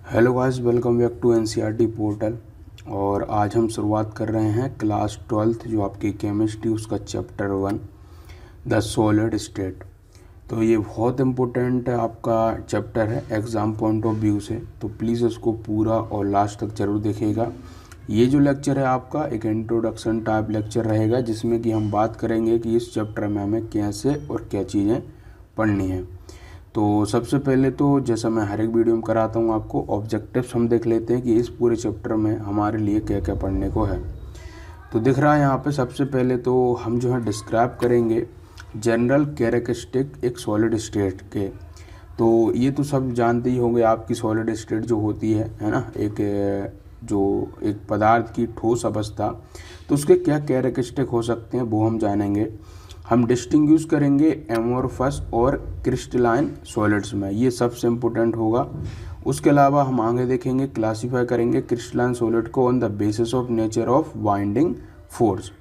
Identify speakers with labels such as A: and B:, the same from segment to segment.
A: Hello guys, welcome back to NCERT portal. और आज हम शुरुआत कर रहे हैं क्लास 12th जो आपकी केमिस्ट्री उसका चैप्टर 1 द सॉलिड स्टेट। तो ये बहुत इम्पोर्टेंट आपका चैप्टर है एग्ज़ाम पॉइंट ऑफ व्यू से, तो प्लीज़ इसको पूरा और लास्ट तक ज़रूर देखिएगा। ये जो लेक्चर है आपका एक इंट्रोडक्शन टाइप लेक्चर रहेगा, जिसमें कि हम बात करेंगे कि इस चैप्टर में हमें कैसे और क्या चीज़ें पढ़नी है। तो सबसे पहले तो जैसा मैं हर एक वीडियो में कराता हूँ आपको ऑब्जेक्टिव्स हम देख लेते हैं कि इस पूरे चैप्टर में हमारे लिए क्या क्या पढ़ने को है। तो दिख रहा है यहाँ पे सबसे पहले तो हम जो है डिस्क्राइब करेंगे जनरल कैरेक्टरिस्टिक एक सॉलिड स्टेट के। तो ये तो सब जानते ही होंगे आपकी सॉलिड स्टेट जो होती है ना, एक पदार्थ की ठोस अवस्था, तो उसके क्या कैरेक्टरिस्टिक हो सकते हैं वो हम जानेंगे। हम डिस्टिंग्विश करेंगे एमोरफस और क्रिस्टलाइन सॉलिड्स में, ये सबसे इम्पोर्टेंट होगा। उसके अलावा हम आगे देखेंगे क्लासीफाई करेंगे क्रिस्टलाइन सॉलिड को on the basis of nature of binding force.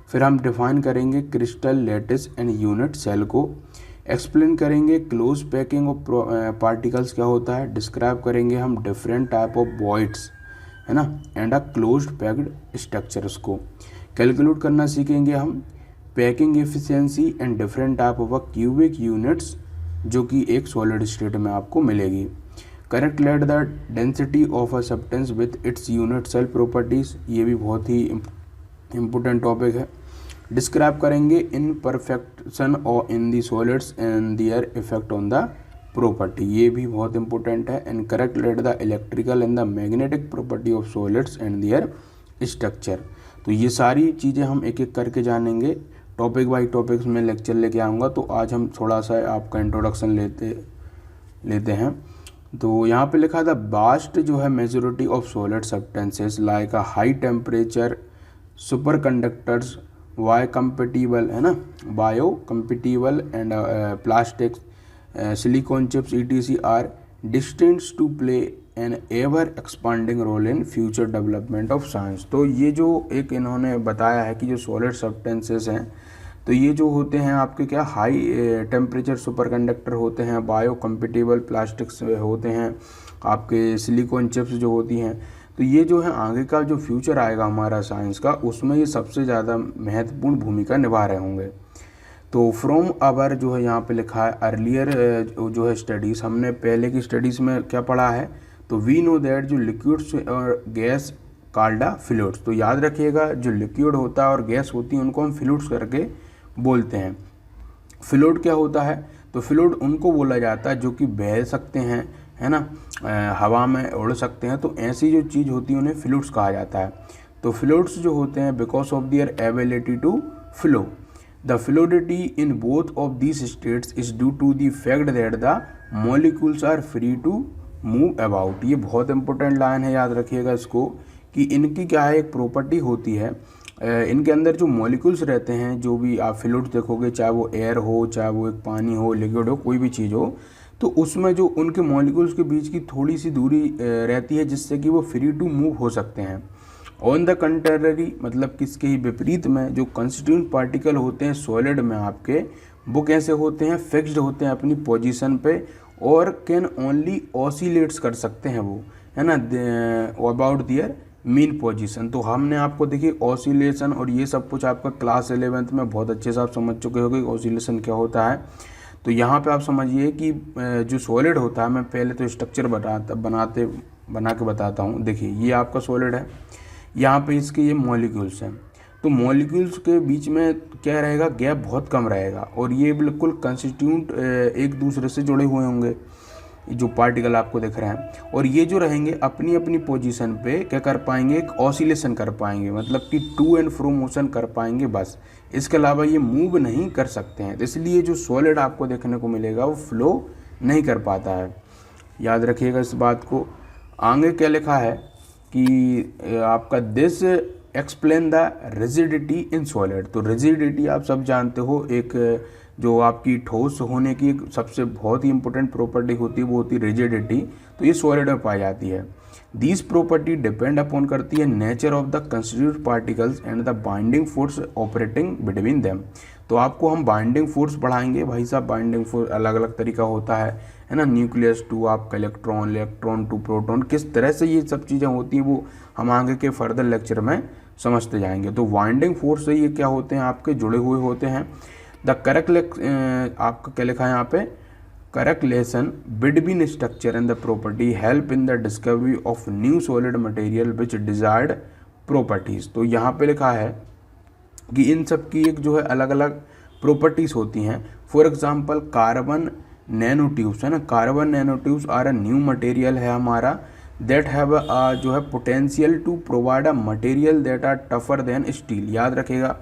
A: फिर हम डिफाइन करेंगे crystal lattice and unit cell को। एक्सप्लेन करेंगे क्लोज पैकिंग ऑफ पार्टिकल्स क्या होता है। डिस्क्राइब करेंगे हम डिफरेंट टाइप ऑफ वॉइड्स, है ना, and a closed packed structures को। कैलकुलेट करना सीखेंगे हम packing efficiency and different type of cubic units, जो कि एक सॉलिड स्टेट में आपको मिलेगी। Calculate the density of a substance with its unit cell properties, ये भी बहुत ही इम्पोर्टेंट टॉपिक है। डिस्क्राइब करेंगे इन परफेक्शन और in the solids and their effect on the property, ये भी बहुत इंपॉर्टेंट है। And calculate the electrical and the magnetic property of solids and their structure. तो ये सारी चीज़ें हम एक एक करके जानेंगे, टॉपिक बाई टॉपिक्स में लेक्चर लेके आऊँगा। तो आज हम थोड़ा सा आपका इंट्रोडक्शन लेते हैं। तो यहाँ पे लिखा था वास्ट जो है majority of solid substances like a high temperature superconductors वाई कंपेटिबल, है ना, biocompatible and plastics silicon chips etc are distinct to play an ever expanding role in future development of science. तो ये जो एक इन्होंने बताया है कि जो सॉलिड सब्सटेंसेस हैं, तो ये जो होते हैं आपके क्या हाई टेम्परेचर सुपर कंडक्टर होते हैं, बायो कंपेटिबल प्लास्टिक्स होते हैं, आपके सिलिकॉन चिप्स जो होती हैं। तो ये जो है आगे का जो फ्यूचर आएगा हमारा साइंस का, उसमें ये सबसे ज़्यादा महत्वपूर्ण भूमिका निभा रहे होंगे। तो फ्रॉम आवर जो है यहाँ पे लिखा है अर्लियर जो है स्टडीज़, हमने पहले की स्टडीज़ में क्या पढ़ा है, तो वी नो दैट जो लिक्विड्स और गैस कॉल्ड फ्लूइड्स। तो याद रखिएगा जो लिक्विड होता है और गैस होती है उनको हम फ्लूइड्स करके बोलते हैं। फ्लूइड क्या होता है, तो फ्लूइड उनको बोला जाता है जो कि बह सकते हैं, है ना, हवा में उड़ सकते हैं। तो ऐसी जो चीज़ होती है उन्हें फ्लूइड्स कहा जाता है। तो फ्लूइड्स जो होते हैं because of their ability to flow, the fluidity in both of these states is due to the fact that the molecules are free to move about. ये बहुत इंपॉर्टेंट लाइन है, याद रखिएगा इसको, कि इनकी क्या है एक प्रॉपर्टी होती है, इनके अंदर जो मॉलिक्यूल्स रहते हैं, जो भी आप फ्लूइड्स देखोगे, चाहे वो एयर हो, चाहे वो एक पानी हो, लिक्विड हो, कोई भी चीज़ हो, तो उसमें जो उनके मॉलिक्यूल्स के बीच की थोड़ी सी दूरी रहती है जिससे कि वो फ्री टू मूव हो सकते हैं। ऑन द कंट्ररी, मतलब किसके ही विपरीत में, जो कंस्टिट्यूएंट पार्टिकल होते हैं सॉलिड में आपके, वो कैसे होते हैं, फिक्स्ड होते हैं अपनी पोजीशन पे और कैन ओनली ऑसिलेट्स कर सकते हैं वो, है ना, अबाउट दियर मीन पोजीशन। तो हमने आपको देखिए ऑसिलेशन और ये सब कुछ आपका क्लास 11th में बहुत अच्छे से आप समझ चुके होंगे ऑसिलेशन क्या होता है। तो यहाँ पे आप समझिए कि जो सॉलिड होता है, मैं पहले तो स्ट्रक्चर बना के बताता हूँ। देखिए ये आपका सॉलिड है, यहाँ पे इसके ये मॉलिक्यूल्स हैं। तो मॉलिक्यूल्स के बीच में क्या रहेगा, गैप बहुत कम रहेगा और ये बिल्कुल कंस्टिट्यूट एक दूसरे से जुड़े हुए होंगे, जो पार्टिकल आपको दिख रहे हैं। और ये जो रहेंगे अपनी अपनी पोजीशन पे क्या कर पाएंगे, एक ऑसिलेशन कर पाएंगे, मतलब कि टू एंड फ्रो मोशन कर पाएंगे बस। इसके अलावा ये मूव नहीं कर सकते हैं। तो इसलिए जो सॉलिड आपको देखने को मिलेगा वो फ्लो नहीं कर पाता है, याद रखिएगा इस बात को। आगे क्या लिखा है कि आपका this explain the rigidity in solid. तो रिजिडिटी आप सब जानते हो, एक जो आपकी ठोस होने की एक सबसे बहुत ही इंपॉर्टेंट प्रॉपर्टी होती है, वो होती है रिजिडिटी। तो ये सॉलिड में पाई जाती है। दिस प्रॉपर्टी डिपेंड अपॉन करती है nature of the constitute particles and the binding force operating between them. तो आपको हम बाइंडिंग फोर्स पढ़ाएंगे भाई साहब, बाइंडिंग फोर्स अलग अलग तरीका होता है है ना, न्यूक्लियस टू आपका इलेक्ट्रॉन, इलेक्ट्रॉन टू प्रोटॉन, किस तरह से ये सब चीज़ें होती हैं वो हम आगे के फर्दर लेक्चर में समझते जाएंगे। तो वाइंडिंग फोर्स से ये क्या होते हैं, आपके जुड़े हुए होते हैं। द करेक्ट आपका क्या लिखा है यहाँ पे, correlation between structure and the property help in the discovery of new solid material which desired properties। तो यहाँ पे लिखा है कि इन सब की एक जो है अलग अलग प्रॉपर्टीज होती हैं। For example carbon nanotubes है ना, carbon nanotubes are a new material है हमारा दैट हैव जो है potential to provide a material that are tougher than steel. याद रखेगा,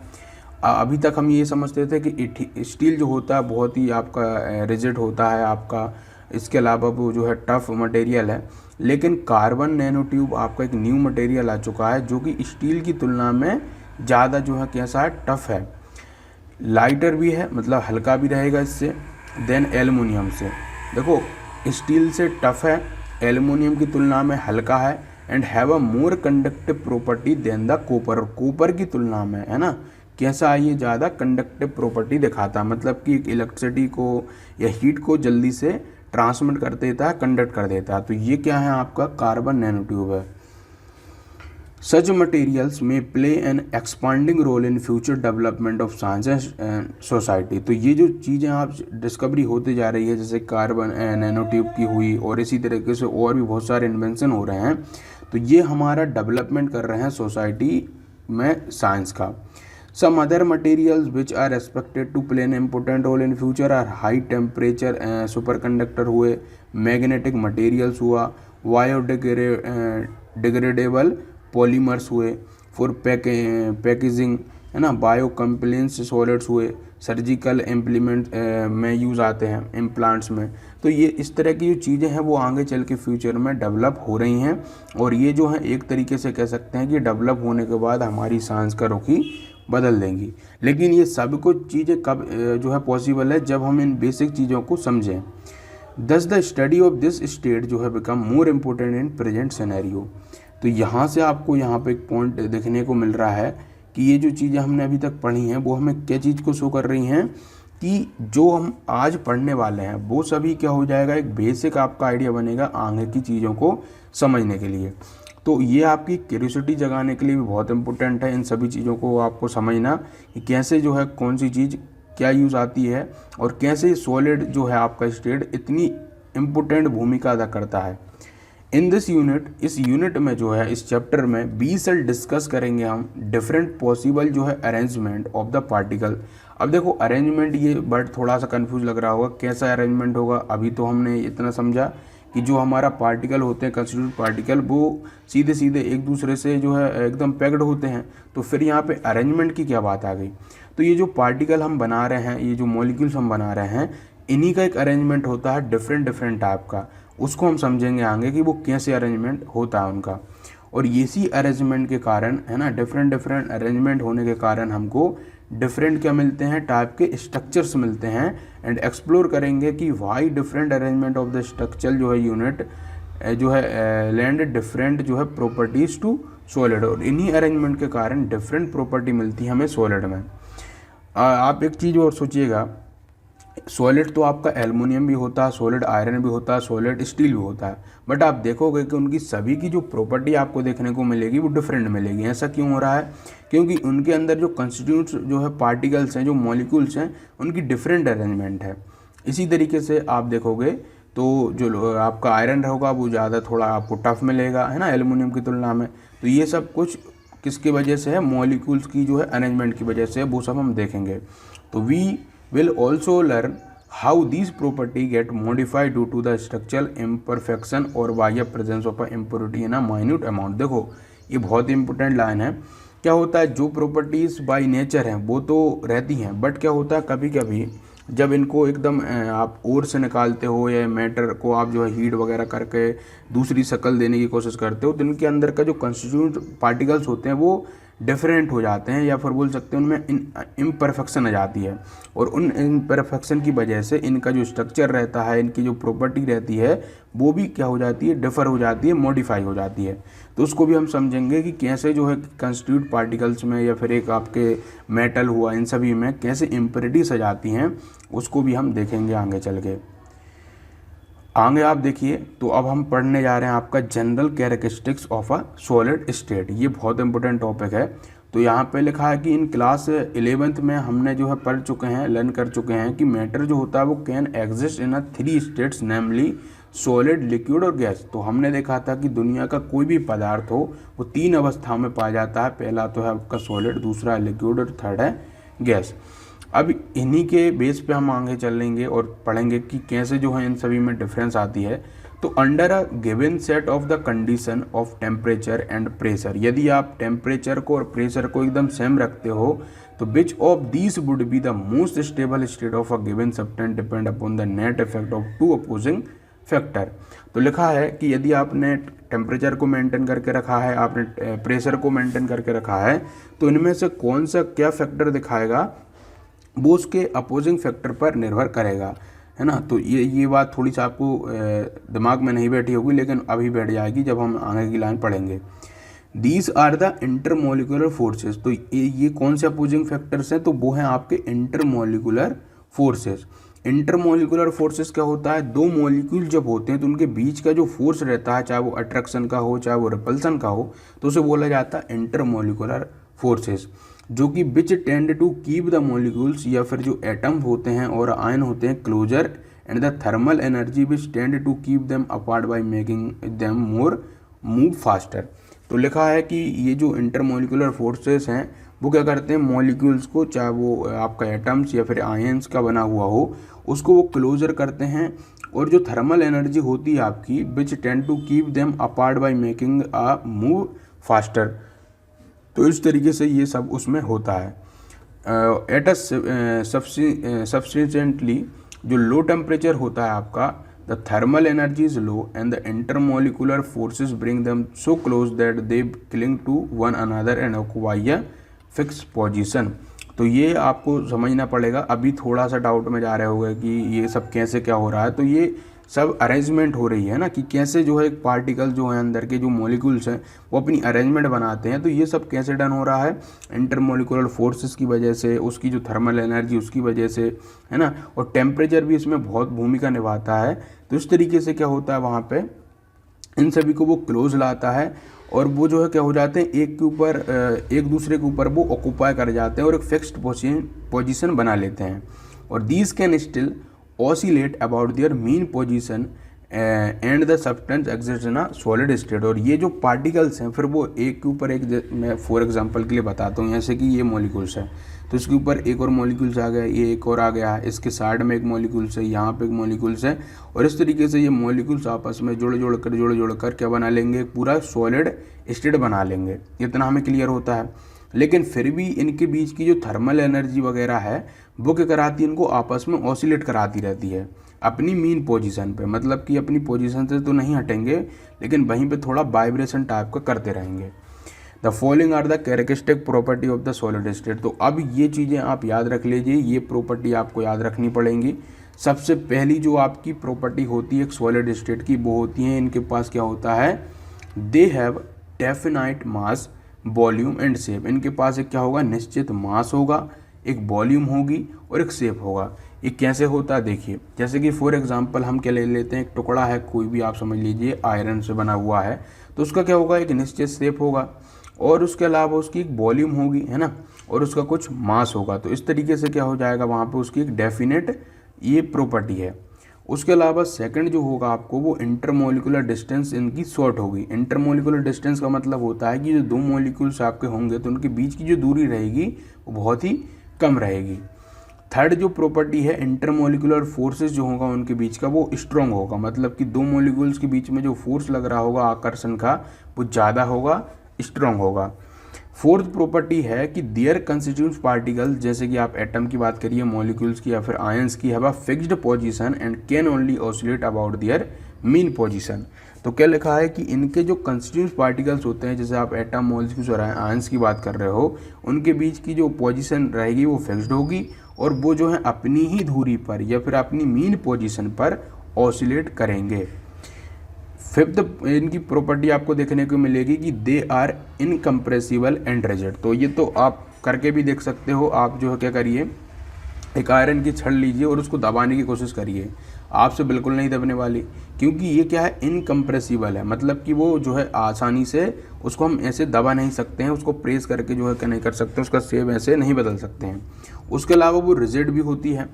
A: अभी तक हम ये समझते थे कि स्टील जो होता है बहुत ही आपका रिजिड होता है आपका, इसके अलावा वो जो है टफ मटेरियल है, लेकिन कार्बन नैनो ट्यूब आपका एक न्यू मटेरियल आ चुका है जो कि स्टील की तुलना में ज़्यादा जो है कैसा है, टफ है, लाइटर भी है, मतलब हल्का भी रहेगा इससे, देन एल्युमिनियम से। देखो स्टील से टफ है, एल्युमिनियम की तुलना में हल्का है, and have a more conductive property than the copper. Copper की तुलना में है ना कैसा है, ये ज़्यादा कंडक्टिव प्रॉपर्टी दिखाता है, मतलब कि इलेक्ट्रिसिटी को या हीट को जल्दी से ट्रांसमिट कर देता है, कंडक्ट कर देता है। तो ये क्या है आपका कार्बन नैनो ट्यूब है। सच मटेरियल्स में play an expanding role in future development of science and society. तो ये जो चीज़ें आप डिस्कवरी होती जा रही है, जैसे कार्बन नैनो ट्यूब की हुई और इसी तरीके से और भी बहुत सारे इन्वेंशन हो रहे हैं, तो ये हमारा डेवलपमेंट कर रहे हैं सोसाइटी में साइंस का। Some other materials which are expected to play an important role in future are high temperature superconductor हुए, magnetic materials हुआ, biodegradable polymers हुए, for packaging है ना, बायोकम्प्लेंस सॉलिड्स हुए, सर्जिकल इम्प्लीमेंट में यूज़ आते हैं इम्प्लांट्स में। तो ये इस तरह की जो चीज़ें हैं वो आगे चल के फ्यूचर में डेवलप हो रही हैं, और ये जो है एक तरीके से कह सकते हैं कि डेवलप होने के बाद हमारी साइंस का रुख ही बदल देंगी। लेकिन ये सब कुछ चीज़ें कब जो है पॉसिबल है, जब हम इन बेसिक चीज़ों को समझें। दस the study of this state जो है become more important in present scenario. तो यहाँ से आपको यहाँ पे एक पॉइंट देखने को मिल रहा है कि ये जो चीज़ें हमने अभी तक पढ़ी हैं वो हमें क्या चीज़ को शो कर रही हैं कि जो हम आज पढ़ने वाले हैं वो सभी क्या हो जाएगा, एक बेसिक आपका आइडिया बनेगा आगे की चीज़ों को समझने के लिए। तो ये आपकी क्यूरियोसिटी जगाने के लिए भी बहुत इंपॉर्टेंट है, इन सभी चीज़ों को आपको समझना कि कैसे जो है कौन सी चीज़ क्या यूज़ आती है, और कैसे सॉलिड जो है आपका स्टेट इतनी इम्पोर्टेंट भूमिका अदा करता है। इन दिस यूनिट, इस यूनिट में जो है इस चैप्टर में 20 सेल डिस्कस करेंगे हम डिफरेंट पॉसिबल जो है अरेंजमेंट ऑफ द पार्टिकल। अब देखो अरेंजमेंट ये बट थोड़ा सा कंफ्यूज लग रहा होगा, कैसा अरेंजमेंट होगा। अभी तो हमने इतना समझा कि जो हमारा पार्टिकल होते हैं कंस्टिट्यूट पार्टिकल, वो सीधे सीधे एक दूसरे से जो है एकदम पैक्ड होते हैं। तो फिर यहाँ पे अरेंजमेंट की क्या बात आ गई। तो ये जो पार्टिकल हम बना रहे हैं, ये जो मॉलिक्यूल्स हम बना रहे हैं, इन्हीं का एक अरेंजमेंट होता है डिफरेंट डिफरेंट टाइप का। उसको हम समझेंगे आगे कि वो कैसे अरेंजमेंट होता है उनका। और इसी अरेंजमेंट के कारण है ना, डिफरेंट डिफरेंट अरेंजमेंट होने के कारण हमको डिफरेंट क्या मिलते हैं, टाइप के स्ट्रक्चर्स मिलते हैं। एंड एक्सप्लोर करेंगे कि why different arrangement of the structure जो है यूनिट जो है लैंड डिफरेंट जो है प्रॉपर्टीज़ टू सॉलिड, और इन्हीं अरेंजमेंट के कारण डिफरेंट प्रॉपर्टी मिलती है हमें सॉलिड में। आप एक चीज़ और सोचिएगा, सॉलिड तो आपका एल्युमिनियम भी होता है, सॉलिड आयरन भी होता है, सॉलिड स्टील भी होता है, बट आप देखोगे कि उनकी सभी की जो प्रॉपर्टी आपको देखने को मिलेगी वो डिफरेंट मिलेगी। ऐसा क्यों हो रहा है, क्योंकि उनके अंदर जो कंस्टिट्यूट्स जो है पार्टिकल्स हैं, जो मॉलिक्यूल्स हैं, उनकी डिफरेंट अरेंजमेंट है। इसी तरीके से आप देखोगे तो जो आपका आयरन होगा वो ज़्यादा थोड़ा आपको टफ मिलेगा, है ना, एल्युमिनियम की तुलना में। तो ये सब कुछ किसकी वजह से है, मॉलिक्यूल्स की जो है अरेंजमेंट की वजह से, वो सब हम देखेंगे। तो we will also learn how these property get modified due to the structural imperfection or by a presence of a impurity in a minute amount। देखो ये बहुत इंपॉर्टेंट लाइन है। क्या होता है, जो प्रॉपर्टीज़ बाय नेचर हैं वो तो रहती हैं, बट क्या होता है कभी कभी जब इनको एकदम आप ओर से निकालते हो या मैटर को आप जो है हीट वगैरह करके दूसरी शक्ल देने की कोशिश करते हो, तो इनके अंदर का जो कंस्टिट्यूट पार्टिकल्स होते हैं वो डिफरेंट हो जाते हैं, या फिर बोल सकते हैं उनमें इम्परफेक्शन आ जाती है। और उन इम्परफेक्शन की वजह से इनका जो स्ट्रक्चर रहता है, इनकी जो प्रॉपर्टी रहती है, वो भी क्या हो जाती है, डिफ़र हो जाती है, मॉडिफाई हो जाती है। तो उसको भी हम समझेंगे कि कैसे जो है कंस्टिट्यूट पार्टिकल्स में या फिर एक आपके मेटल हुआ, इन सभी में कैसे इम्प्योरिटीज आ जाती हैं, उसको भी हम देखेंगे आगे चल के। आगे आप देखिए, तो अब हम पढ़ने जा रहे हैं आपका general characteristics of a solid state. ये बहुत इंपॉर्टेंट टॉपिक है। तो यहाँ पे लिखा है कि इन क्लास 11th में हमने जो है पढ़ चुके हैं, लर्न कर चुके हैं कि मैटर जो होता है वो can exist in a 3 states, namely solid, liquid और गैस। तो हमने देखा था कि दुनिया का कोई भी पदार्थ हो वो 3 अवस्थाओं में पाया जाता है। पहला तो है आपका सॉलिड, दूसरा है लिक्विड और थर्ड है गैस। अब इन्हीं के बेस पे हम आगे चलेंगे और पढ़ेंगे कि कैसे जो है इन सभी में डिफरेंस आती है। तो under a given set of the condition of temperature and pressure, यदि आप टेम्परेचर को और प्रेशर को एकदम सेम रखते हो तो which of these would be the most stable state of a given substance depend upon the net effect of 2 opposing factor. तो लिखा है कि यदि आपने टेम्परेचर को मेंटेन करके रखा है, आपने प्रेशर को मेंटेन करके रखा है, तो इनमें से कौन सा क्या फैक्टर दिखाएगा वो उसके अपोजिंग फैक्टर पर निर्भर करेगा, है ना। तो ये बात थोड़ी सी आपको दिमाग में नहीं बैठी होगी, लेकिन अभी बैठ जाएगी जब हम आगे की लाइन पढ़ेंगे। These are the intermolecular forces. तो ये कौन से अपोजिंग फैक्टर्स हैं, तो वो हैं आपके इंटरमोलिकुलर फोर्सेस। इंटरमोलिकुलर फोर्सेस क्या होता है, 2 मॉलिक्यूल जब होते हैं तो उनके बीच का जो फोर्स रहता है, चाहे वो अट्रैक्शन का हो चाहे वो रिपल्सन का हो, तो उसे बोला जाता है इंटरमोलिकुलर फोर्सेस, जो कि which tend to keep the molecules, या फिर जो एटम होते हैं और आयन होते हैं, closer, and the thermal energy which tend to keep them apart by making them more move faster. तो लिखा है कि ये जो इंटरमोलिकुलर फोर्सेस हैं वो क्या करते हैं, मॉलिक्यूल्स को, चाहे वो आपका एटम्स या फिर आयंस का बना हुआ हो, उसको वो क्लोजर करते हैं, और जो थर्मल एनर्जी होती है आपकी which tend to keep them apart by making a move faster. तो इस तरीके से ये सब उसमें होता है। एट अ सब्सिक्वेंटली जो लो टेम्परेचर होता है आपका, the thermal energy is low and the intermolecular forces bring them so close that they cling to one another and occupy a fix position. तो ये आपको समझना पड़ेगा। अभी थोड़ा सा डाउट में जा रहे होंगे कि ये सब कैसे क्या हो रहा है। तो ये सब अरेंजमेंट हो रही है ना, कि कैसे जो है पार्टिकल जो है अंदर के जो मॉलिक्यूल्स हैं वो अपनी अरेंजमेंट बनाते हैं। तो ये सब कैसे डन हो रहा है, इंटरमोलिकुलर फोर्सेस की वजह से, उसकी जो थर्मल एनर्जी उसकी वजह से, है ना, और टेम्परेचर भी इसमें बहुत भूमिका निभाता है। तो इस तरीके से क्या होता है वहाँ पे, इन सभी को वो क्लोज लाता है, और वो जो है क्या हो जाते हैं, एक के ऊपर एक दूसरे के ऊपर वो ऑक्यूपाई कर जाते हैं और एक फिक्स्ड पोजीशन बना लेते हैं। और these can still oscillate about their mean position and the substance exist in a solid state. और ये जो पार्टिकल्स हैं फिर वो एक के ऊपर एक, मैं फॉर एग्जांपल के लिए बताता हूँ, जैसे कि ये मॉलिक्यूल्स है तो इसके ऊपर एक और मॉलिक्यूल्स आ गया, ये एक और आ गया है, इसके साइड में एक मॉलिक्यूल्स है, यहाँ पे एक मॉलिक्यूल्स है, और इस तरीके से ये मॉलिक्यूल्स आपस में जोड़ कर क्या बना लेंगे, पूरा सॉलिड स्टेट बना लेंगे। इतना हमें क्लियर होता है। लेकिन फिर भी इनके बीच की जो थर्मल एनर्जी वगैरह है वो क्या कराती है, इनको आपस में ऑसिलेट कराती रहती है अपनी मीन पोजीशन पे। मतलब कि अपनी पोजीशन से तो नहीं हटेंगे, लेकिन वहीं पे थोड़ा वाइब्रेशन टाइप का करते रहेंगे। The following are the characteristic property of the solid state. तो अब ये चीज़ें आप याद रख लीजिए, ये प्रॉपर्टी आपको याद रखनी पड़ेंगी। सबसे पहली जो आपकी प्रॉपर्टी होती है एक सॉलिड स्टेट की, वो होती है इनके पास क्या होता है, they have definite mass, volume and shape. इनके पास एक क्या होगा, निश्चित मास होगा, एक वॉल्यूम होगी और एक शेप होगा। ये कैसे होता है देखिए, जैसे कि फॉर एग्जांपल हम क्या ले लेते हैं, एक टुकड़ा है कोई भी, आप समझ लीजिए आयरन से बना हुआ है, तो उसका क्या होगा, एक निश्चित शेप होगा, और उसके अलावा उसकी एक वॉल्यूम होगी, है ना, और उसका कुछ मास होगा। तो इस तरीके से क्या हो जाएगा, वहाँ पे उसकी एक डेफिनेट ये प्रॉपर्टी है। उसके अलावा सेकंड जो होगा आपको, वो इंटरमोलिकुलर डिस्टेंस इनकी शॉर्ट होगी। इंटरमोलिकुलर डिस्टेंस का मतलब होता है कि जो 2 मॉलिक्यूल्स आपके होंगे तो उनके बीच की जो दूरी रहेगी वो बहुत ही कम रहेगी। थर्ड जो प्रॉपर्टी है, इंटरमोलिकुलर फोर्सेस जो होगा उनके बीच का वो स्ट्रॉन्ग होगा। मतलब कि 2 मॉलिक्यूल्स के बीच में जो फोर्स लग रहा होगा आकर्षण का वो ज़्यादा होगा, स्ट्रॉन्ग होगा। फोर्थ प्रॉपर्टी है कि देयर कंस्टिट्यूट पार्टिकल, जैसे कि आप एटम की बात करिए, मॉलिक्यूल्स की या फिर आयंस की, have a fixed position and can only oscillate about their mean position. तो क्या लिखा है कि इनके जो कंस्टिट्यूट पार्टिकल्स होते हैं, जैसे आप एटम, मॉलिक्यूल्स और आयंस की बात कर रहे हो, उनके बीच की जो पोजीशन रहेगी वो फिक्स्ड होगी, और वो जो है अपनी ही दूरी पर या फिर अपनी मीन पोजीशन पर ऑसिलेट करेंगे। फिफ्थ इनकी प्रॉपर्टी आपको देखने को मिलेगी कि they are incompressible and rigid. तो ये तो आप करके भी देख सकते हो। आप जो है क्या करिए, एक आयरन की छड़ लीजिए और उसको दबाने की कोशिश करिए, आपसे बिल्कुल नहीं दबने वाली, क्योंकि ये क्या है, इनकम्प्रेसिबल है, मतलब कि वो जो है आसानी से उसको हम ऐसे दबा नहीं सकते हैं, उसको प्रेस करके जो है क्या नहीं कर सकते, उसका शेप ऐसे नहीं बदल सकते हैं। उसके अलावा वो रिजिड भी होती है।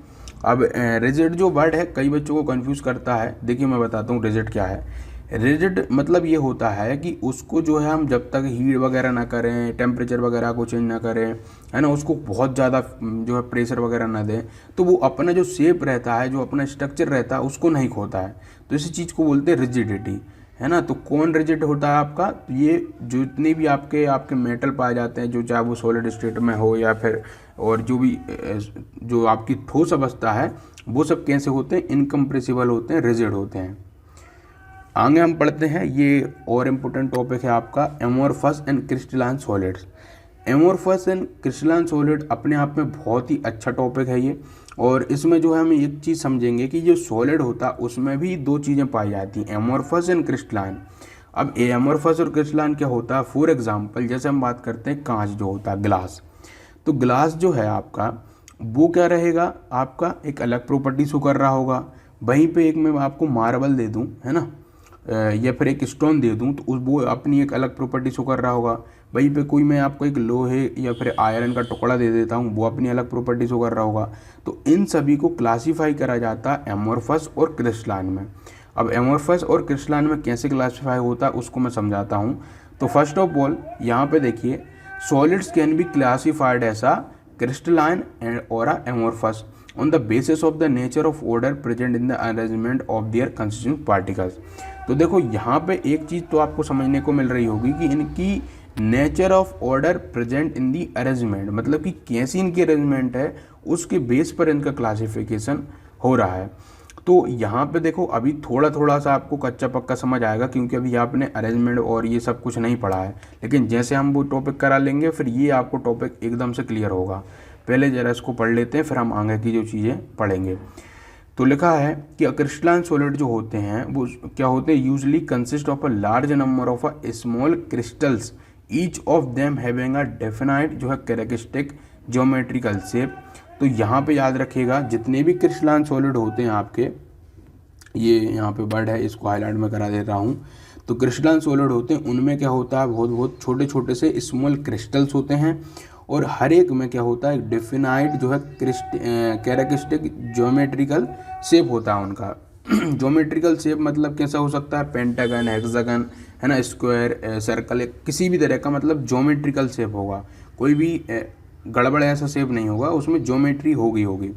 A: अब रिजिड जो वर्ड है कई बच्चों को कंफ्यूज करता है। देखिए मैं बताता हूँ रिजिड क्या है। रिजिड मतलब ये होता है कि उसको जो है हम जब तक हीट वगैरह ना करें, टेम्परेचर वगैरह को चेंज ना करें, है ना, उसको बहुत ज़्यादा जो है प्रेशर वगैरह ना दें, तो वो अपना जो शेप रहता है, जो अपना स्ट्रक्चर रहता है, उसको नहीं खोता है। तो इसी चीज़ को बोलते हैं रिजिडिटी, है ना। तो कौन रिजिड होता है आपका, तो ये जितने भी आपके आपके मेटल पाए जाते हैं, जो चाहे वो सॉलिड स्टेट में हो या फिर और जो भी जो आपकी ठोस अवस्था है, वो सब कैसे होते हैं, इनकम्प्रेसिबल होते हैं, रिजिड होते हैं। आगे हम पढ़ते हैं, ये और इम्पोर्टेंट टॉपिक है आपका amorphous and crystalline solids. Amorphous and crystalline solid अपने आप में बहुत ही अच्छा टॉपिक है ये। और इसमें जो है हम एक चीज़ समझेंगे कि जो सॉलिड होता है उसमें भी दो चीज़ें पाई जाती हैं, एमोरफस एंड क्रिस्टलाइन। अब एमोरफस और क्रिस्टलाइन क्या होता है, फॉर एग्जांपल जैसे हम बात करते हैं कांच जो होता है, ग्लास। तो ग्लास जो है आपका वो क्या रहेगा, आपका एक अलग प्रॉपर्टी शो कर रहा होगा। वहीं पे एक मैं आपको मार्बल दे दूं, है ना, या फिर एक स्टोन दे दूं, तो उस वो अपनी एक अलग प्रॉपर्टी शो कर रहा होगा। वहीं पे कोई मैं आपको एक लोहे या फिर आयरन का टुकड़ा दे देता हूँ, वो अपनी अलग प्रॉपर्टी शो कर रहा होगा। तो इन सभी को क्लासीफाई करा जाता है एमोरफस और क्रिस्टलाइन में। अब एमोरफस और क्रिस्टलाइन में कैसे क्लासीफाई होता है उसको मैं समझाता हूँ। तो फर्स्ट ऑफ ऑल यहाँ पे देखिए, solids can be classified as a crystalline or a amorphous on the basis of the nature of order present in the arrangement of their constituent particles। तो देखो यहाँ पे एक चीज़ तो आपको समझने को मिल रही होगी कि इनकी nature of order present in the arrangement, मतलब कि कैसी इनकी अरेंजमेंट है उसके बेस पर इनका क्लासिफिकेशन हो रहा है। तो यहाँ पे देखो अभी थोड़ा थोड़ा सा आपको कच्चा पक्का समझ आएगा, क्योंकि अभी आपने अरेंजमेंट और ये सब कुछ नहीं पढ़ा है। लेकिन जैसे हम वो टॉपिक करा लेंगे फिर ये आपको टॉपिक एकदम से क्लियर होगा। पहले जरा इसको पढ़ लेते हैं, फिर हम आगे की जो चीज़ें पढ़ेंगे। तो लिखा है कि क्रिस्टलाइन सॉलिड जो होते हैं वो क्या होते हैं, usually consist of a large number of a small crystals, each of them having a definite जो है कैरेक्टरिस्टिक ज्योमेट्रिकल शेप। तो यहाँ पे याद रखिएगा, जितने भी क्रिस्टलाइन सॉलिड होते हैं आपके, ये यहाँ पे वर्ड है, इसको हाईलाइट में करा दे रहा हूँ। तो क्रिस्टलाइन सॉलिड होते हैं उनमें क्या होता है, बहुत बहुत छोटे छोटे से स्मॉल क्रिस्टल्स होते हैं, और हर एक में क्या होता है, डेफिनाइट जो है कैरेक्टरिस्टिक ज्योमेट्रिकल शेप होता है उनका। ज्योमेट्रिकल शेप मतलब कैसा हो सकता है, पेंटागन, हेक्सागन, है ना, स्क्वायर, सर्कल, किसी भी तरह का मतलब ज्योमेट्रिकल शेप होगा। कोई भी गड़बड़ ऐसा शेप नहीं होगा, उसमें ज्योमेट्री होगी।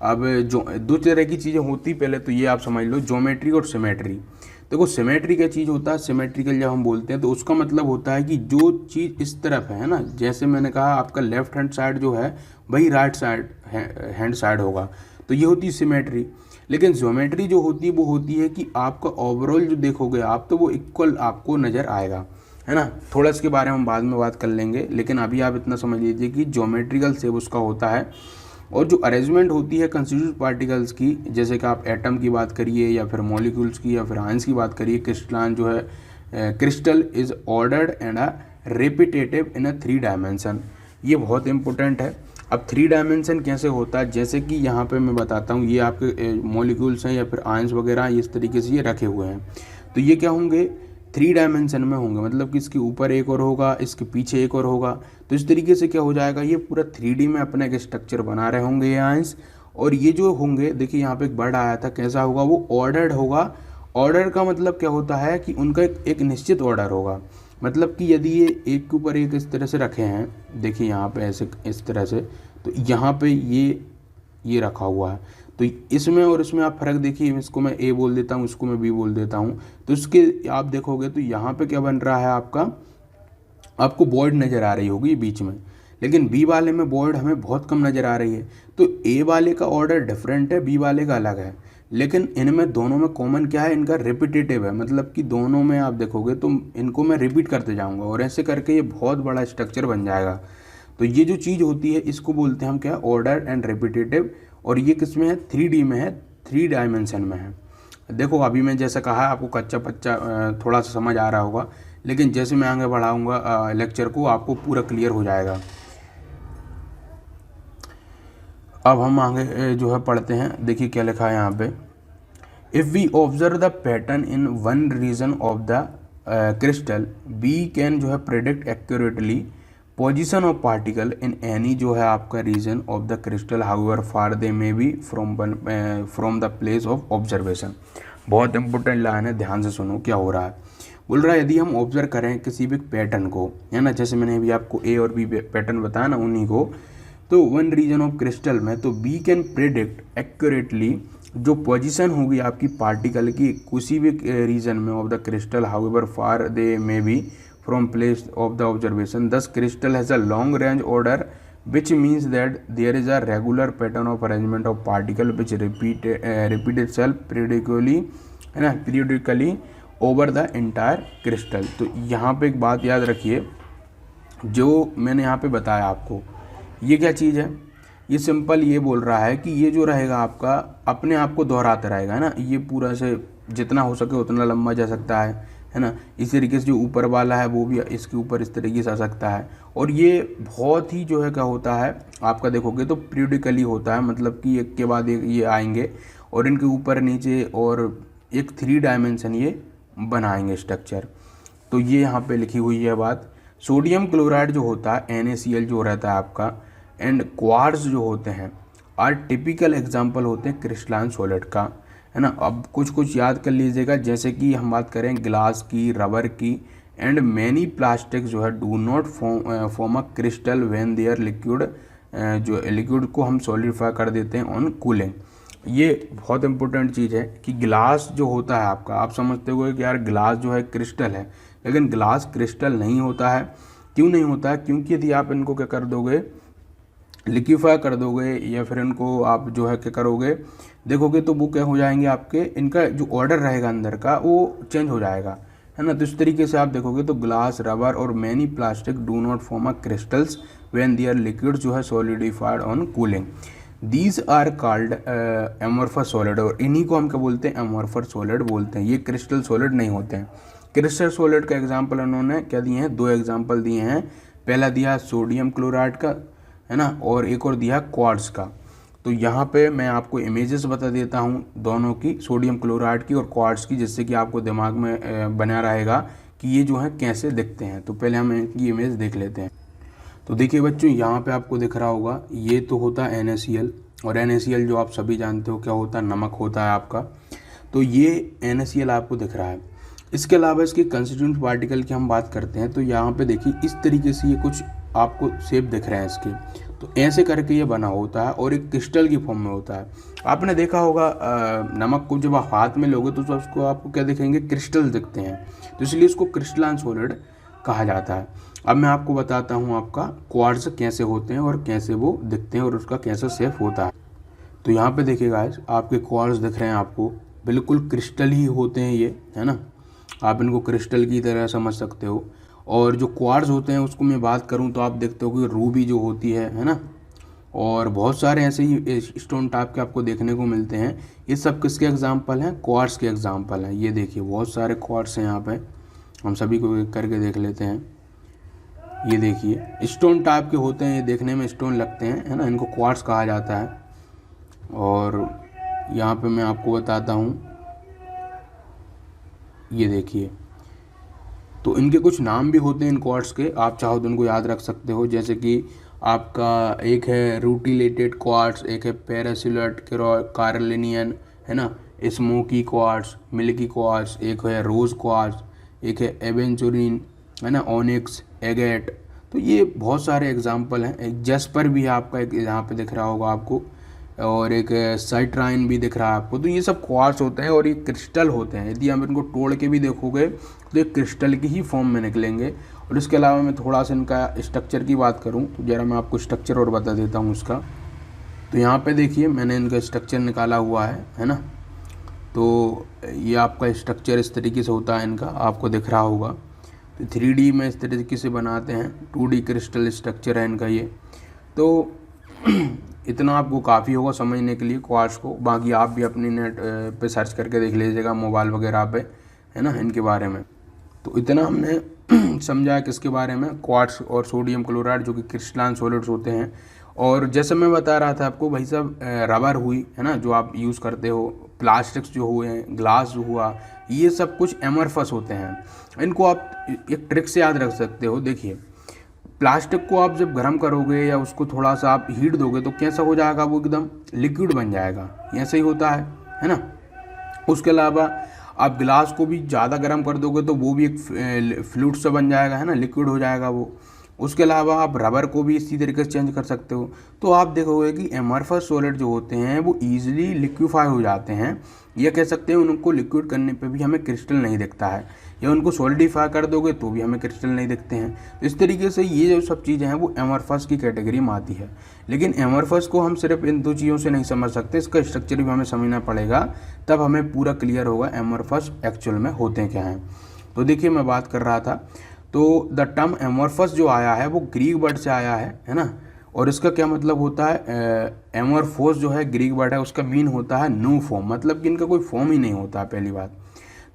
A: अब जो दो तरह की चीज़ें होती, पहले तो ये आप समझ लो, ज्योमेट्री और सिमेट्री। देखो सिमेट्री क्या चीज़ होता है, सिमेट्रिकल जब हम बोलते हैं तो उसका मतलब होता है कि जो चीज़ इस तरफ है ना, जैसे मैंने कहा आपका लेफ्ट हैंड साइड जो है वही राइट साइड हैंड साइड होगा, तो ये होती है सिमेट्री। लेकिन ज्योमेट्री जो होती है वो होती है कि आपका ओवरऑल जो देखोगे आप तो वो इक्वल आपको नज़र आएगा, है ना। थोड़ा इसके बारे में हम बाद में बात कर लेंगे, लेकिन अभी आप इतना समझ लीजिए कि ज्योमेट्रिकल शेप उसका होता है। और जो अरेंजमेंट होती है कंस्टिट्यूट पार्टिकल्स की, जैसे कि आप एटम की बात करिए या फिर मॉलिक्यूल्स की या फिर आयंस की बात करिए, क्रिस्टलाइन जो है crystal is ordered and a repetitive in a 3 dimension. ये बहुत इंपॉर्टेंट है। अब 3 डायमेंशन कैसे होता है, जैसे कि यहाँ पे मैं बताता हूँ, ये आपके मॉलिक्यूल्स हैं या फिर आयंस वगैरह इस तरीके से ये रखे हुए हैं। तो ये क्या होंगे, 3 डायमेंशन में होंगे, मतलब कि इसके ऊपर एक और होगा, इसके पीछे एक और होगा। तो इस तरीके से क्या हो जाएगा, ये पूरा 3D में अपना एक स्ट्रक्चर बना रहे होंगे ये आयंस। और ये जो होंगे, देखिए यहाँ पे एक वर्ड आया था, कैसा होगा, वो ऑर्डर्ड होगा। ऑर्डर का मतलब क्या होता है कि उनका एक निश्चित ऑर्डर होगा। मतलब कि यदि ये एक के ऊपर एक इस तरह से रखे हैं, देखिए यहाँ पे ऐसे इस तरह से, तो यहाँ पे ये रखा हुआ है। तो इसमें और इसमें आप फ़र्क देखिए, इसको मैं ए बोल देता हूँ, इसको मैं बी बोल देता हूँ। तो इसके आप देखोगे तो यहाँ पे क्या बन रहा है, आपको बॉर्ड नज़र आ रही होगी बीच में, लेकिन बी वाले में बॉर्ड हमें बहुत कम नज़र आ रही है। तो ए वाले का ऑर्डर डिफरेंट है, बी वाले का अलग है, लेकिन इनमें दोनों में कॉमन क्या है, इनका रिपीटेटिव है। मतलब कि दोनों में आप देखोगे तो इनको मैं रिपीट करते जाऊँगा और ऐसे करके ये बहुत बड़ा स्ट्रक्चर बन जाएगा। तो ये जो चीज़ होती है इसको बोलते हैं हम क्या, ऑर्डर एंड रिपीटेटिव। और ये किस में है, 3D में है, 3 डायमेंशन में है। देखो अभी मैं जैसा कहा आपको कच्चा पच्चा थोड़ा सा समझ आ रहा होगा, लेकिन जैसे मैं आगे बढ़ाऊंगा लेक्चर को आपको पूरा क्लियर हो जाएगा। अब हम आगे जो है पढ़ते हैं, देखिए क्या लिखा है यहाँ पे, If we observe the pattern in one region of the crystal, we can जो है predict accurately position of particle in any जो है आपका region of the crystal, however far they may be from the place of observation। बहुत important line है, ध्यान से सुनो क्या हो रहा है। बोल रहा है यदि हम ऑब्जर्व करें किसी भी पैटर्न को, है ना, जैसे मैंने अभी आपको ए और बी पैटर्न बताया ना, उन्हीं को, तो वन रीजन ऑफ क्रिस्टल में, तो वी कैन प्रेडिक्ट एक्यूरेटली जो पोजीशन होगी आपकी पार्टिकल की किसी भी रीजन में of the crystal, however far they may be from place of the observation. Thus crystal has a long range order which means that there is a regular pattern of arrangement of particle which repeat itself periodically, है ना, periodically over the entire crystal। तो यहाँ पे एक बात याद रखिए, जो मैंने यहाँ पे बताया आपको, ये क्या चीज़ है, ये सिंपल ये बोल रहा है कि ये जो रहेगा आपका अपने आप को दोहराता रहेगा, है ना, ये पूरा से जितना हो सके उतना लंबा जा सकता है ना। इस तरीके से जो ऊपर वाला है वो भी इसके ऊपर इस तरीके से आ सकता है, और ये बहुत ही जो है क्या होता है आपका देखोगे तो पीरियडिकली होता है, मतलब कि एक के बाद एक ये आएंगे और इनके ऊपर नीचे और एक 3 डायमेंशन ये बनाएंगे स्ट्रक्चर। तो ये यहाँ पे लिखी हुई है बात। सोडियम क्लोराइड जो होता है NaCl जो रहता है आपका, एंड क्वार्ट्ज जो होते हैं आर टिपिकल एग्जाम्पल होते हैं क्रिस्टलाइन सॉलिड का, है ना। अब कुछ कुछ याद कर लीजिएगा, जैसे कि हम बात करें ग्लास की, रबर की, एंड मैनी प्लास्टिक जो है do not form a crystal when they are liquid, जो लिक्विड को हम सॉलिडिफाई कर देते हैं ऑन कूलिंग। ये बहुत इंपॉर्टेंट चीज़ है कि ग्लास जो होता है आपका, आप समझते हो कि यार ग्लास जो है क्रिस्टल है, लेकिन ग्लास क्रिस्टल नहीं होता है। क्यों नहीं होता है? क्योंकि यदि आप इनको क्या कर दोगे, लिक्विफाई कर दोगे, या फिर इनको आप जो है क्या करोगे, देखोगे तो वो क्या हो जाएंगे आपके, इनका जो ऑर्डर रहेगा अंदर का वो चेंज हो जाएगा, है ना। तो इस तरीके से आप देखोगे तो ग्लास, रबर और many plastic do not form a crystals when they're liquid जो है solidified on cooling. These are called amorphous solid, और इन्हीं को हम क्या बोलते हैं, एमोर्फस सॉलिड बोलते हैं। ये क्रिस्टल सॉलिड नहीं होते हैं। क्रिस्टल सॉलिड का एग्जाम्पल उन्होंने क्या दिए हैं, 2 एग्जाम्पल दिए हैं। पहला दिया सोडियम क्लोराइड का, है ना, और एक और दिया क्वार्ट्ज का। तो यहाँ पे मैं आपको इमेजेस बता देता हूँ दोनों की, सोडियम क्लोराइड की और क्वार्ट्ज की, जिससे कि आपको दिमाग में बना रहेगा कि ये जो है कैसे दिखते हैं। तो पहले हम इनकी इमेज देख लेते हैं। तो देखिए बच्चों, यहाँ पे आपको दिख रहा होगा, ये तो होता है NaCl, और NaCl जो आप सभी जानते हो क्या होता है, नमक होता है आपका। तो ये NaCl आपको दिख रहा है। इसके अलावा इसके कंस्टिट्यूएंट पार्टिकल की हम बात करते हैं, तो यहाँ पे देखिए इस तरीके से ये कुछ आपको शेप दिख रहे हैं इसके। तो ऐसे करके ये बना होता है और एक क्रिस्टल की फॉर्म में होता है। आपने देखा होगा नमक को जब आप हाथ में लोगे तो उसको आपको क्या दिखेंगे, क्रिस्टल दिखते हैं, तो इसलिए इसको क्रिस्टलाइन सॉलिड कहा जाता है। अब मैं आपको बताता हूँ आपका क्वार्ट्ज कैसे होते हैं और कैसे वो दिखते हैं और उसका कैसा शेप होता है। तो यहाँ पे देखिए गाइस, आपके क्वार्ट्ज दिख रहे हैं आपको, बिल्कुल क्रिस्टल ही होते हैं ये, है ना। आप इनको क्रिस्टल की तरह समझ सकते हो। और जो क्वार्ट्ज होते हैं उसको मैं बात करूं तो आप देखते हो कि रूबी जो होती है ना, और बहुत सारे ऐसे ही स्टोन टाइप के आपको देखने को मिलते हैं। ये सब किसके एग्जांपल हैं, क्वार्ट्ज के एग्जांपल हैं। ये देखिए बहुत सारे क्वार्ट्ज हैं यहाँ पे, हम सभी को करके देख लेते हैं। ये देखिए स्टोन टाइप के होते हैं, ये देखने में स्टोन लगते हैं, है ना, इनको क्वार्ट्ज कहा जाता है। और यहाँ पे मैं आपको बताता हूँ, ये देखिए, तो इनके कुछ नाम भी होते हैं इन क्वार्ट्ज के, आप चाहो तो इनको याद रख सकते हो। जैसे कि आपका एक है रूटिलेटेड क्वार्ट्ज, एक है पैरासिलट कार्लिनियन, है ना, स्मोकी क्वार्ट्ज, मिल्की क्वार्ट्ज, एक है रोज क्वार्ट्ज, एक है एवेंचुरिन, है ना, ओनिक्स, एगेट। तो ये बहुत सारे एग्जाम्पल हैं। एक जेस्पर भी है आपका, एक यहाँ पे दिख रहा होगा आपको, और एक साइट्राइन भी दिख रहा है आपको। तो ये सब क्वार्ट्ज होते हैं और ये क्रिस्टल होते हैं। यदि हम इनको तोड़ के भी देखोगे तो ये क्रिस्टल की ही फॉर्म में निकलेंगे। और इसके अलावा मैं थोड़ा सा इनका स्ट्रक्चर की बात करूं तो ज़रा मैं आपको स्ट्रक्चर और बता देता हूं इसका। तो यहाँ पे देखिए मैंने इनका स्ट्रक्चर निकाला हुआ है ना। तो ये आपका स्ट्रक्चर इस तरीके से होता है इनका, आपको दिख रहा होगा। तो 3D में इस तरीके से बनाते हैं, 2D क्रिस्टल स्ट्रक्चर है इनका ये। तो इतना आपको काफ़ी होगा समझने के लिए क्वार्ट्ज को। बाकी आप भी अपनी नेट पे सर्च करके देख लीजिएगा, मोबाइल वगैरह पे, है ना, इनके बारे में। तो इतना हमने समझा किसके बारे में, क्वार्ट्ज और सोडियम क्लोराइड जो कि क्रिस्टलाइन सॉलिड्स होते हैं। और जैसे मैं बता रहा था आपको भाई साहब, रबर हुई, है ना, जो आप यूज़ करते हो प्लास्टिक्स जो हुए हैं, ग्लास जो हुआ, ये सब कुछ एमरफस होते हैं। इनको आप एक ट्रिक से याद रख सकते हो। देखिए, प्लास्टिक को आप जब गर्म करोगे या उसको थोड़ा सा आप हीट दोगे तो कैसा हो जाएगा, वो एकदम लिक्विड बन जाएगा, ऐसे ही होता है ना। उसके अलावा आप गिलास को भी ज़्यादा गर्म कर दोगे तो वो भी एक फ्लूइड सा बन जाएगा, है ना, लिक्विड हो जाएगा वो। उसके अलावा आप रबर को भी इसी तरीके से चेंज कर सकते हो। तो आप देखोगे कि एमरफस सॉलिड जो होते हैं वो ईजिली लिक्विफाई हो जाते हैं, या कह सकते हैं उनको लिक्विड करने पे भी हमें क्रिस्टल नहीं दिखता है, या उनको सॉलिडिफाई कर दोगे तो भी हमें क्रिस्टल नहीं दिखते हैं। तो इस तरीके से ये जो सब चीज़ें हैं वो एमरफस की कैटेगरी में आती है। लेकिन एमरफस को हम सिर्फ इन दो चीज़ों से नहीं समझ सकते, इसका स्ट्रक्चर भी हमें समझना पड़ेगा, तब हमें पूरा क्लियर होगा एमरफस एक्चुअल में होते क्या हैं। तो देखिए, मैं बात कर रहा था, तो द टर्म एमरफस जो आया है वो ग्रीक वर्ड से आया है ना। और इसका क्या मतलब होता है, एमरफोस जो है ग्रीक वर्ड है, उसका मीन होता है नो फॉर्म, मतलब कि इनका कोई फॉर्म ही नहीं होता है, पहली बात।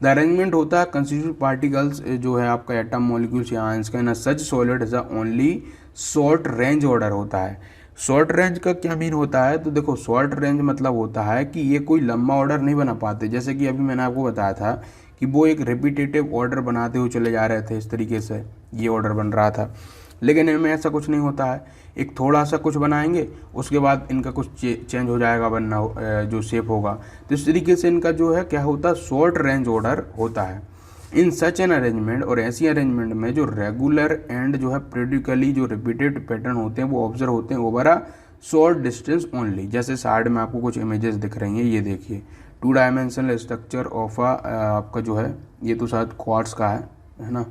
A: द अरेंजमेंट होता है कंस्टिट्यूट पार्टिकल्स जो है आपका एटम, मॉलिक्यूल्स या आयंस का, in such solid is only short range order होता है। शॉर्ट रेंज का क्या मीन होता है, तो देखो शॉर्ट रेंज मतलब होता है कि ये कोई लंबा ऑर्डर नहीं बना पाते। जैसे कि अभी मैंने आपको बताया था कि वो एक रिपीटेटिव ऑर्डर बनाते हुए चले जा रहे थे, इस तरीके से ये ऑर्डर बन रहा था। लेकिन इनमें ऐसा कुछ नहीं होता है, एक थोड़ा सा कुछ बनाएंगे, उसके बाद इनका कुछ चेंज हो जाएगा, बनना जो शेप होगा। तो इस तरीके से इनका जो है क्या होता है, शॉर्ट रेंज ऑर्डर होता है। इन सच एन अरेंजमेंट, और ऐसी अरेंजमेंट में जो रेगुलर एंड जो है पीरियडिकली जो रिपीटेड पैटर्न होते हैं वो ऑब्जर्व होते हैं over a short distance only. जैसे साइड में आपको कुछ इमेजेस दिख रही हैं, ये देखिए, 2 डायमेंशनल स्ट्रक्चर ऑफ आपका जो है, ये तो शायद क्वार्ट्स का है ना,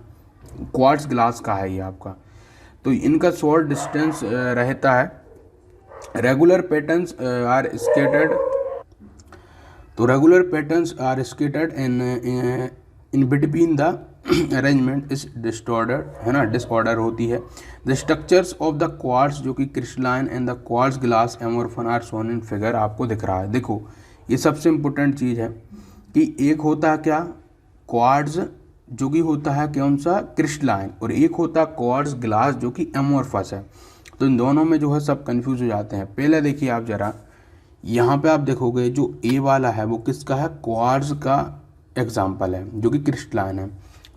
A: क्वार्ट्स ग्लास का है ये आपका। तो इनका शॉर्ट डिस्टेंस रहता है। रेगुलर पैटर्न्स आर स्केटर्ड, तो regular patterns are scattered in between the arrangement is disorder, है ना, डिसऑर्डर होती है। The structures of the quartz जो कि crystalline and the quartz glass amorphous are shown in figure, आपको दिख रहा है। देखो, ये सबसे इम्पोर्टेंट चीज़ है कि एक होता है क्या, क्वार्ट्स जो कि होता है कौन सा, क्रिस्टलाइन, और एक होता है क्वार्ट्स ग्लास जो कि एमोर्फस है। तो इन दोनों में जो है सब कंफ्यूज हो जाते हैं। पहले देखिए आप जरा, यहाँ पे आप देखोगे जो ए वाला है वो किसका है, क्वार्ट्स का एग्जाम्पल है जो कि क्रिस्टलाइन है।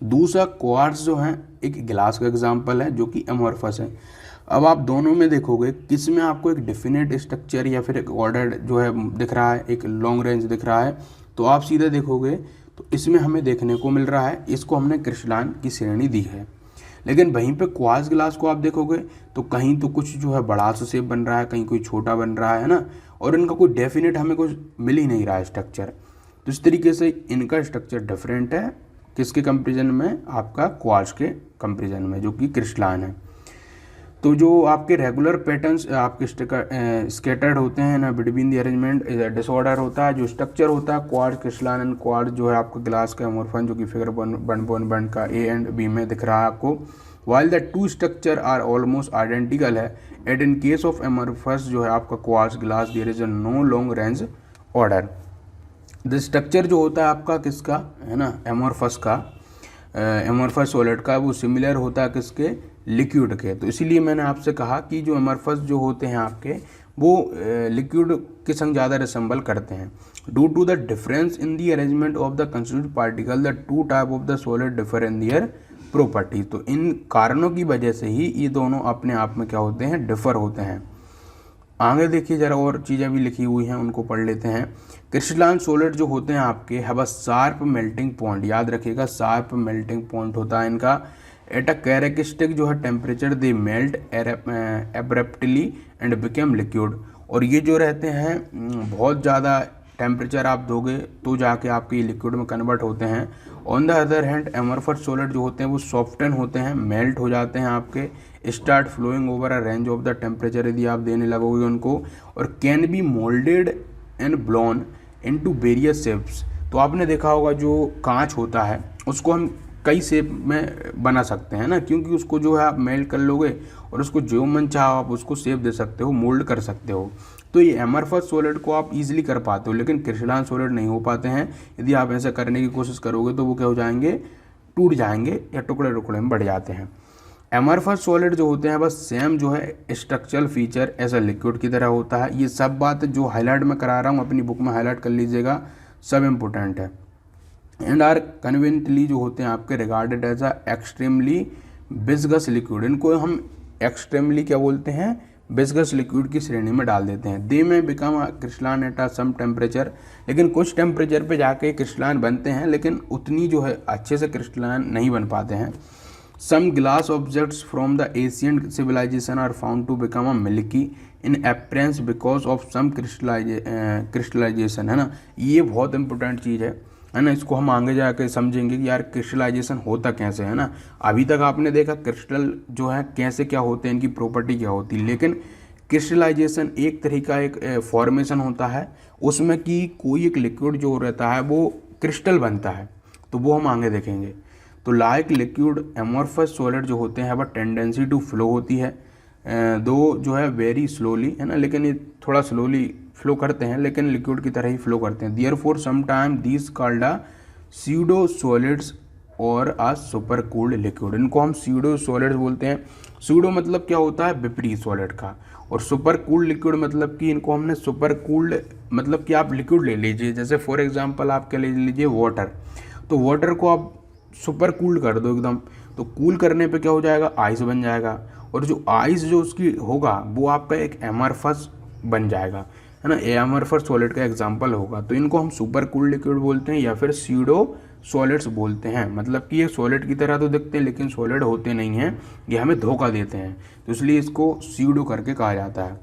A: दूसरा क्वार्ट्स जो है एक ग्लास का एग्जाम्पल है जो कि एमोर्फस है। अब आप दोनों में देखोगे किस में आपको एक डेफिनेट स्ट्रक्चर या फिर एक ऑर्डर जो है दिख रहा है, एक लॉन्ग रेंज दिख रहा है, तो आप सीधे देखोगे तो इसमें हमें देखने को मिल रहा है, इसको हमने क्रिस्टलाइन की श्रेणी दी है। लेकिन वहीं पे क्वार्ट्ज ग्लास को आप देखोगे तो कहीं तो कुछ जो है बड़ा सा शेप बन रहा है, कहीं कोई छोटा बन रहा है ना, और इनका कोई डेफिनेट हमें कुछ मिल ही नहीं रहा है स्ट्रक्चर। तो इस तरीके से इनका स्ट्रक्चर डिफरेंट है, किसके कंपेरिजन में, आपका क्वार्ट्ज के कंपेरिजन में जो कि क्रिस्टलाइन है। तो जो आपके रेगुलर पैटर्न्स आपके स्केटर्ड होते हैं ना बिटवीन द अरेंजमेंट डिसऑर्डर होता है। जो स्ट्रक्चर होता है क्वार्ट्ज, क्रिस्टलाइन एंड क्वार्ट्ज जो है आपका ग्लास का एमोर्फन जो कि फिगर 1.1 का ए एंड बी में दिख रहा है आपको। While the two structure are almost identical है, at in case of amorphous जो है आपका quartz glass there is a no long range order. The structure जो होता है आपका किसका है ना, एमोर्फस का, एमोर्फस सॉलिड का, वो सिमिलर होता है किसके, लिक्विड के। तो इसीलिए मैंने आपसे कहा कि जो एमोर्फस जो होते हैं आपके वो लिक्विड के संग ज़्यादा रिसेंबल करते हैं। Due to the difference in the arrangement of the constitute particle the two type of the solid differ in their property. तो इन कारणों की वजह से ही ये दोनों अपने आप में क्या होते हैं, डिफर होते हैं। आगे देखिए जरा और चीज़ें भी लिखी हुई हैं, उनको पढ़ लेते हैं। क्रिस्टलाइन सॉलिड जो होते हैं आपके have a sharp melting point, याद रखिएगा शार्प मेल्टिंग पॉइंट होता है इनका। एट अ कैरेक्टरिस्टिक जो है temperature they melt abruptly and became liquid. और ये जो रहते हैं बहुत ज़्यादा टेम्परेचर आप दोगे तो जाके आपके लिक्विड में कन्वर्ट होते हैं। On the other hand amorphous solid जो होते हैं वो सॉफ्टन होते हैं, मेल्ट हो जाते हैं आपके, start flowing over a range of the temperature यदि आप देने लगोगे उनको, और can be moulded and blown into various shapes. तो आपने देखा होगा जो कांच होता है उसको हम कई शेप में बना सकते हैं ना, क्योंकि उसको जो है आप मेल्ट कर लोगे और उसको जो मन चाहो आप उसको शेप दे सकते हो, मोल्ड कर सकते हो। तो ये एमोर्फस सॉलिड को आप इजीली कर पाते हो, लेकिन क्रिस्टलाइन सॉलिड नहीं हो पाते हैं। यदि आप ऐसा करने की कोशिश करोगे तो वो क्या हो जाएंगे, टूट जाएंगे या टुकड़े टुकड़े में बढ़ जाते हैं। एमोर्फस सॉलिड जो होते हैं बस सेम जो है स्ट्रक्चरल फीचर ऐसा लिक्विड की तरह होता है। ये सब बात जो हाईलाइट में करा रहा हूँ अपनी बुक में हाईलाइट कर लीजिएगा, सब इम्पोर्टेंट है। एंड आर कन्वीनियंटली जो होते हैं आपके regarded as a extremely viscous liquid, इनको हम एक्सट्रीमली क्या बोलते हैं, विस्कस लिक्विड की श्रेणी में डाल देते हैं। They may become crystalline at a some temperature, लेकिन कुछ टेम्परेचर पे जाके क्रिस्टलाइन बनते हैं, लेकिन उतनी जो है अच्छे से क्रिस्टलाइन नहीं बन पाते हैं। Some glass objects from the ancient civilisation are found to become a milky in appearance because of some crystallisation, है ना। ये बहुत इंपॉर्टेंट चीज़ है ना। इसको हम आगे जाके समझेंगे कि यार क्रिस्टलाइजेशन होता कैसे है ना। अभी तक आपने देखा क्रिस्टल जो है कैसे क्या होते हैं, इनकी प्रॉपर्टी क्या होती है, लेकिन क्रिस्टलाइजेशन एक तरीका एक फॉर्मेशन होता है उसमें कि कोई एक लिक्विड जो रहता है वो क्रिस्टल बनता है, तो वो हम आगे देखेंगे। तो लाइक लिक्विड एमोर्फस सॉलिड जो होते हैं वह टेंडेंसी टू फ्लो होती है, दो जो है वेरी स्लोली, है ना, लेकिन ये थोड़ा स्लोली फ्लो करते हैं, लेकिन लिक्विड की तरह ही फ्लो करते हैं। Therefore sometime these called a pseudo solids और अ सुपर कूल्ड लिक्विड, इनको हम स्यूडो सॉलिड्स बोलते हैं। स्यूडो मतलब क्या होता है, विपरीत सॉलिड का, और सुपर कूल्ड लिक्विड मतलब कि इनको हमने सुपर कूल्ड मतलब कि आप लिक्विड ले लीजिए, जैसे फॉर एग्जांपल आप ले लीजिए वाटर, तो वाटर को आप सुपर कूल्ड कर दो एकदम, तो कूल करने पे क्या हो जाएगा, आइस बन जाएगा, और जो आइस जो उसकी होगा वो आपका एक एमरफस बन जाएगा, है ना। एमरफस सॉलिड का एग्जांपल होगा, तो इनको हम सुपर कूल्ड लिक्विड बोलते हैं या फिर स्यूडो सॉलिड्स बोलते हैं। मतलब कि ये सॉलिड की तरह तो दिखते हैं लेकिन सॉलिड होते नहीं हैं, ये हमें धोखा देते हैं, तो इसलिए इसको स्यूडो करके कहा जाता है।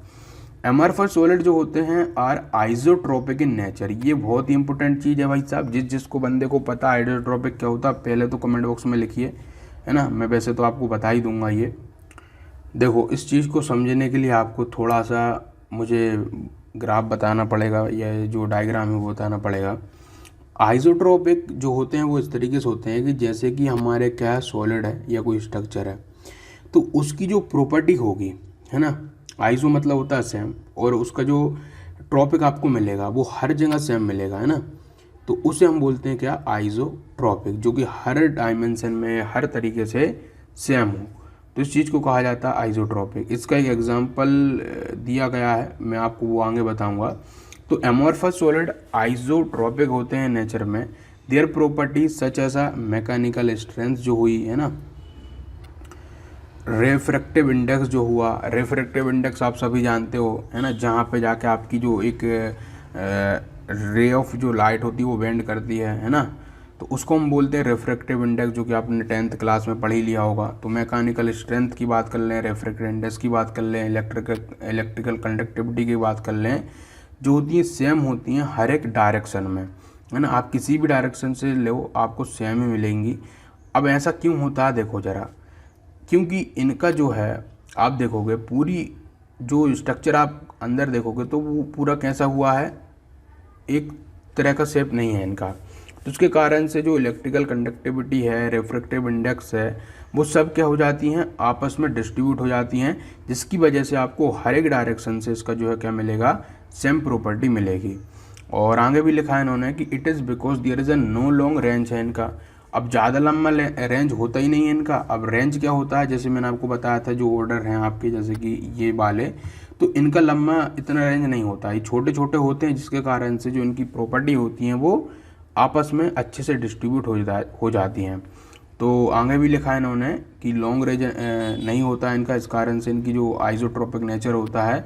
A: एमरफस सॉलिड जो होते हैं आर आइसोट्रोपिक इन नेचर, ये बहुत ही इंपॉर्टेंट चीज़ है भाई साहब। जिसको बंदे को पता आइसोट्रोपिक क्या होता है पहले तो कमेंट बॉक्स में लिखिए, है ना। मैं वैसे तो आपको बता ही दूंगा। ये देखो, इस चीज़ को समझने के लिए आपको थोड़ा सा मुझे ग्राफ बताना पड़ेगा या जो डायग्राम है वो बताना पड़ेगा। आइसोट्रोपिक जो होते हैं वो इस तरीके से होते हैं कि जैसे कि हमारे क्या सॉलिड है या कोई स्ट्रक्चर है, तो उसकी जो प्रॉपर्टी होगी, है ना, आइसो मतलब होता है सेम, और उसका जो ट्रॉपिक आपको मिलेगा वो हर जगह सेम मिलेगा, है ना। तो उसे हम बोलते हैं क्या, आइसोट्रॉपिक, जो कि हर डायमेंशन में हर तरीके से सेम हो, तो इस चीज़ को कहा जाता है आइसोट्रॉपिक। इसका एक एग्जांपल दिया गया है, मैं आपको वो आगे बताऊंगा। तो एमोर्फस सॉलिड आइसोट्रॉपिक होते हैं नेचर में। Their property such as a mechanical strength जो हुई, है ना, रेफ्रेक्टिव इंडेक्स जो हुआ, रेफ्रेक्टिव इंडेक्स आप सभी जानते हो, है ना, जहाँ पे जाके आपकी जो एक रे ऑफ जो लाइट होती है वो बेंड करती है ना, तो उसको हम बोलते हैं रेफ्रेक्टिव इंडेक्स, जो कि आपने 10th क्लास में पढ़ ही लिया होगा। तो मैकेनिकल स्ट्रेंथ की बात कर लें, रेफ्रेक्टिव इंडेक्स की बात कर लें, इलेक्ट्रिकल कंडक्टिविटी की बात कर लें, जो होती है सेम होती हैं हर एक डायरेक्शन में, है ना। आप किसी भी डायरेक्शन से लो आपको सेम ही मिलेंगी। अब ऐसा क्यों होता है, देखो ज़रा, क्योंकि इनका जो है आप देखोगे पूरी जो स्ट्रक्चर आप अंदर देखोगे तो वो पूरा कैसा हुआ है, एक तरह का शेप नहीं है इनका, तो उसके कारण से जो इलेक्ट्रिकल कंडक्टिविटी है, रेफ्रेक्टिव इंडेक्स है, वो सब क्या हो जाती हैं, आपस में डिस्ट्रीब्यूट हो जाती हैं, जिसकी वजह से आपको हर एक डायरेक्शन से इसका जो है क्या मिलेगा, सेम प्रॉपर्टी मिलेगी। और आगे भी लिखा है इन्होंने कि it is because there is a no long range है इनका। अब ज़्यादा लंबा रेंज होता ही नहीं है इनका। अब रेंज क्या होता है, जैसे मैंने आपको बताया था जो ऑर्डर हैं आपके, जैसे कि ये वाले, तो इनका लंबा इतना रेंज नहीं होता, ये छोटे छोटे होते हैं, जिसके कारण से जो इनकी प्रॉपर्टी होती हैं वो आपस में अच्छे से डिस्ट्रीब्यूट हो जाती हैं। तो आगे भी लिखा है इन्होंने कि लॉन्ग रेंज नहीं होता है इनका, इस कारण से इनकी जो आइसोट्रोपिक नेचर होता है,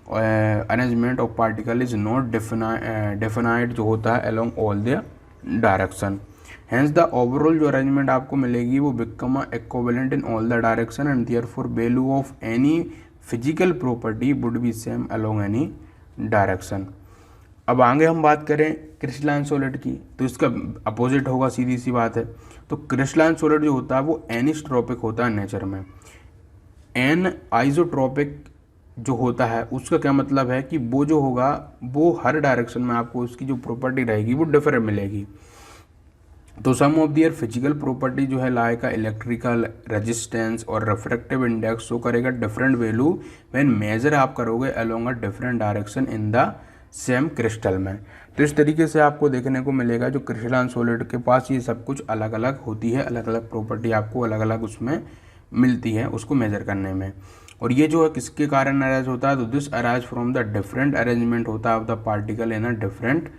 A: arrangement of particle is not definite जो होता है along all the direction. Hence the overall जो अरेंजमेंट आपको मिलेगी वो become equivalent in all the direction and therefore value of any physical property would be same along any direction. अब आगे हम बात करें क्रिस्टलाइन सॉलिड की, तो इसका अपोजिट होगा, सीधी सी बात है। तो क्रिस्टलाइन सॉलिड जो होता है वो एनिस्ट्रोपिक होता है नेचर में। एन आइसोट्रोपिक जो होता है उसका क्या मतलब है कि वो जो होगा वो हर डायरेक्शन में आपको उसकी जो प्रॉपर्टी रहेगी वो डिफरेंट मिलेगी। तो सम ऑफ दियर फिजिकल प्रॉपर्टी जो है लाइक का इलेक्ट्रिकल रेजिस्टेंस और रिफ्रैक्टिव इंडेक्स शो करेगा डिफरेंट वैल्यू व्हेन मेजर आप करोगे along a different direction in the same crystal में। तो इस तरीके से आपको देखने को मिलेगा जो क्रिस्टलाइन सॉलिड के पास ये सब कुछ अलग अलग होती है, अलग अलग प्रॉपर्टी आपको अलग अलग उसमें मिलती है उसको मेजर करने में। और ये जो है किसके कारण अराइज होता है, तो this arise from the different arrangement होता है of the particle in a different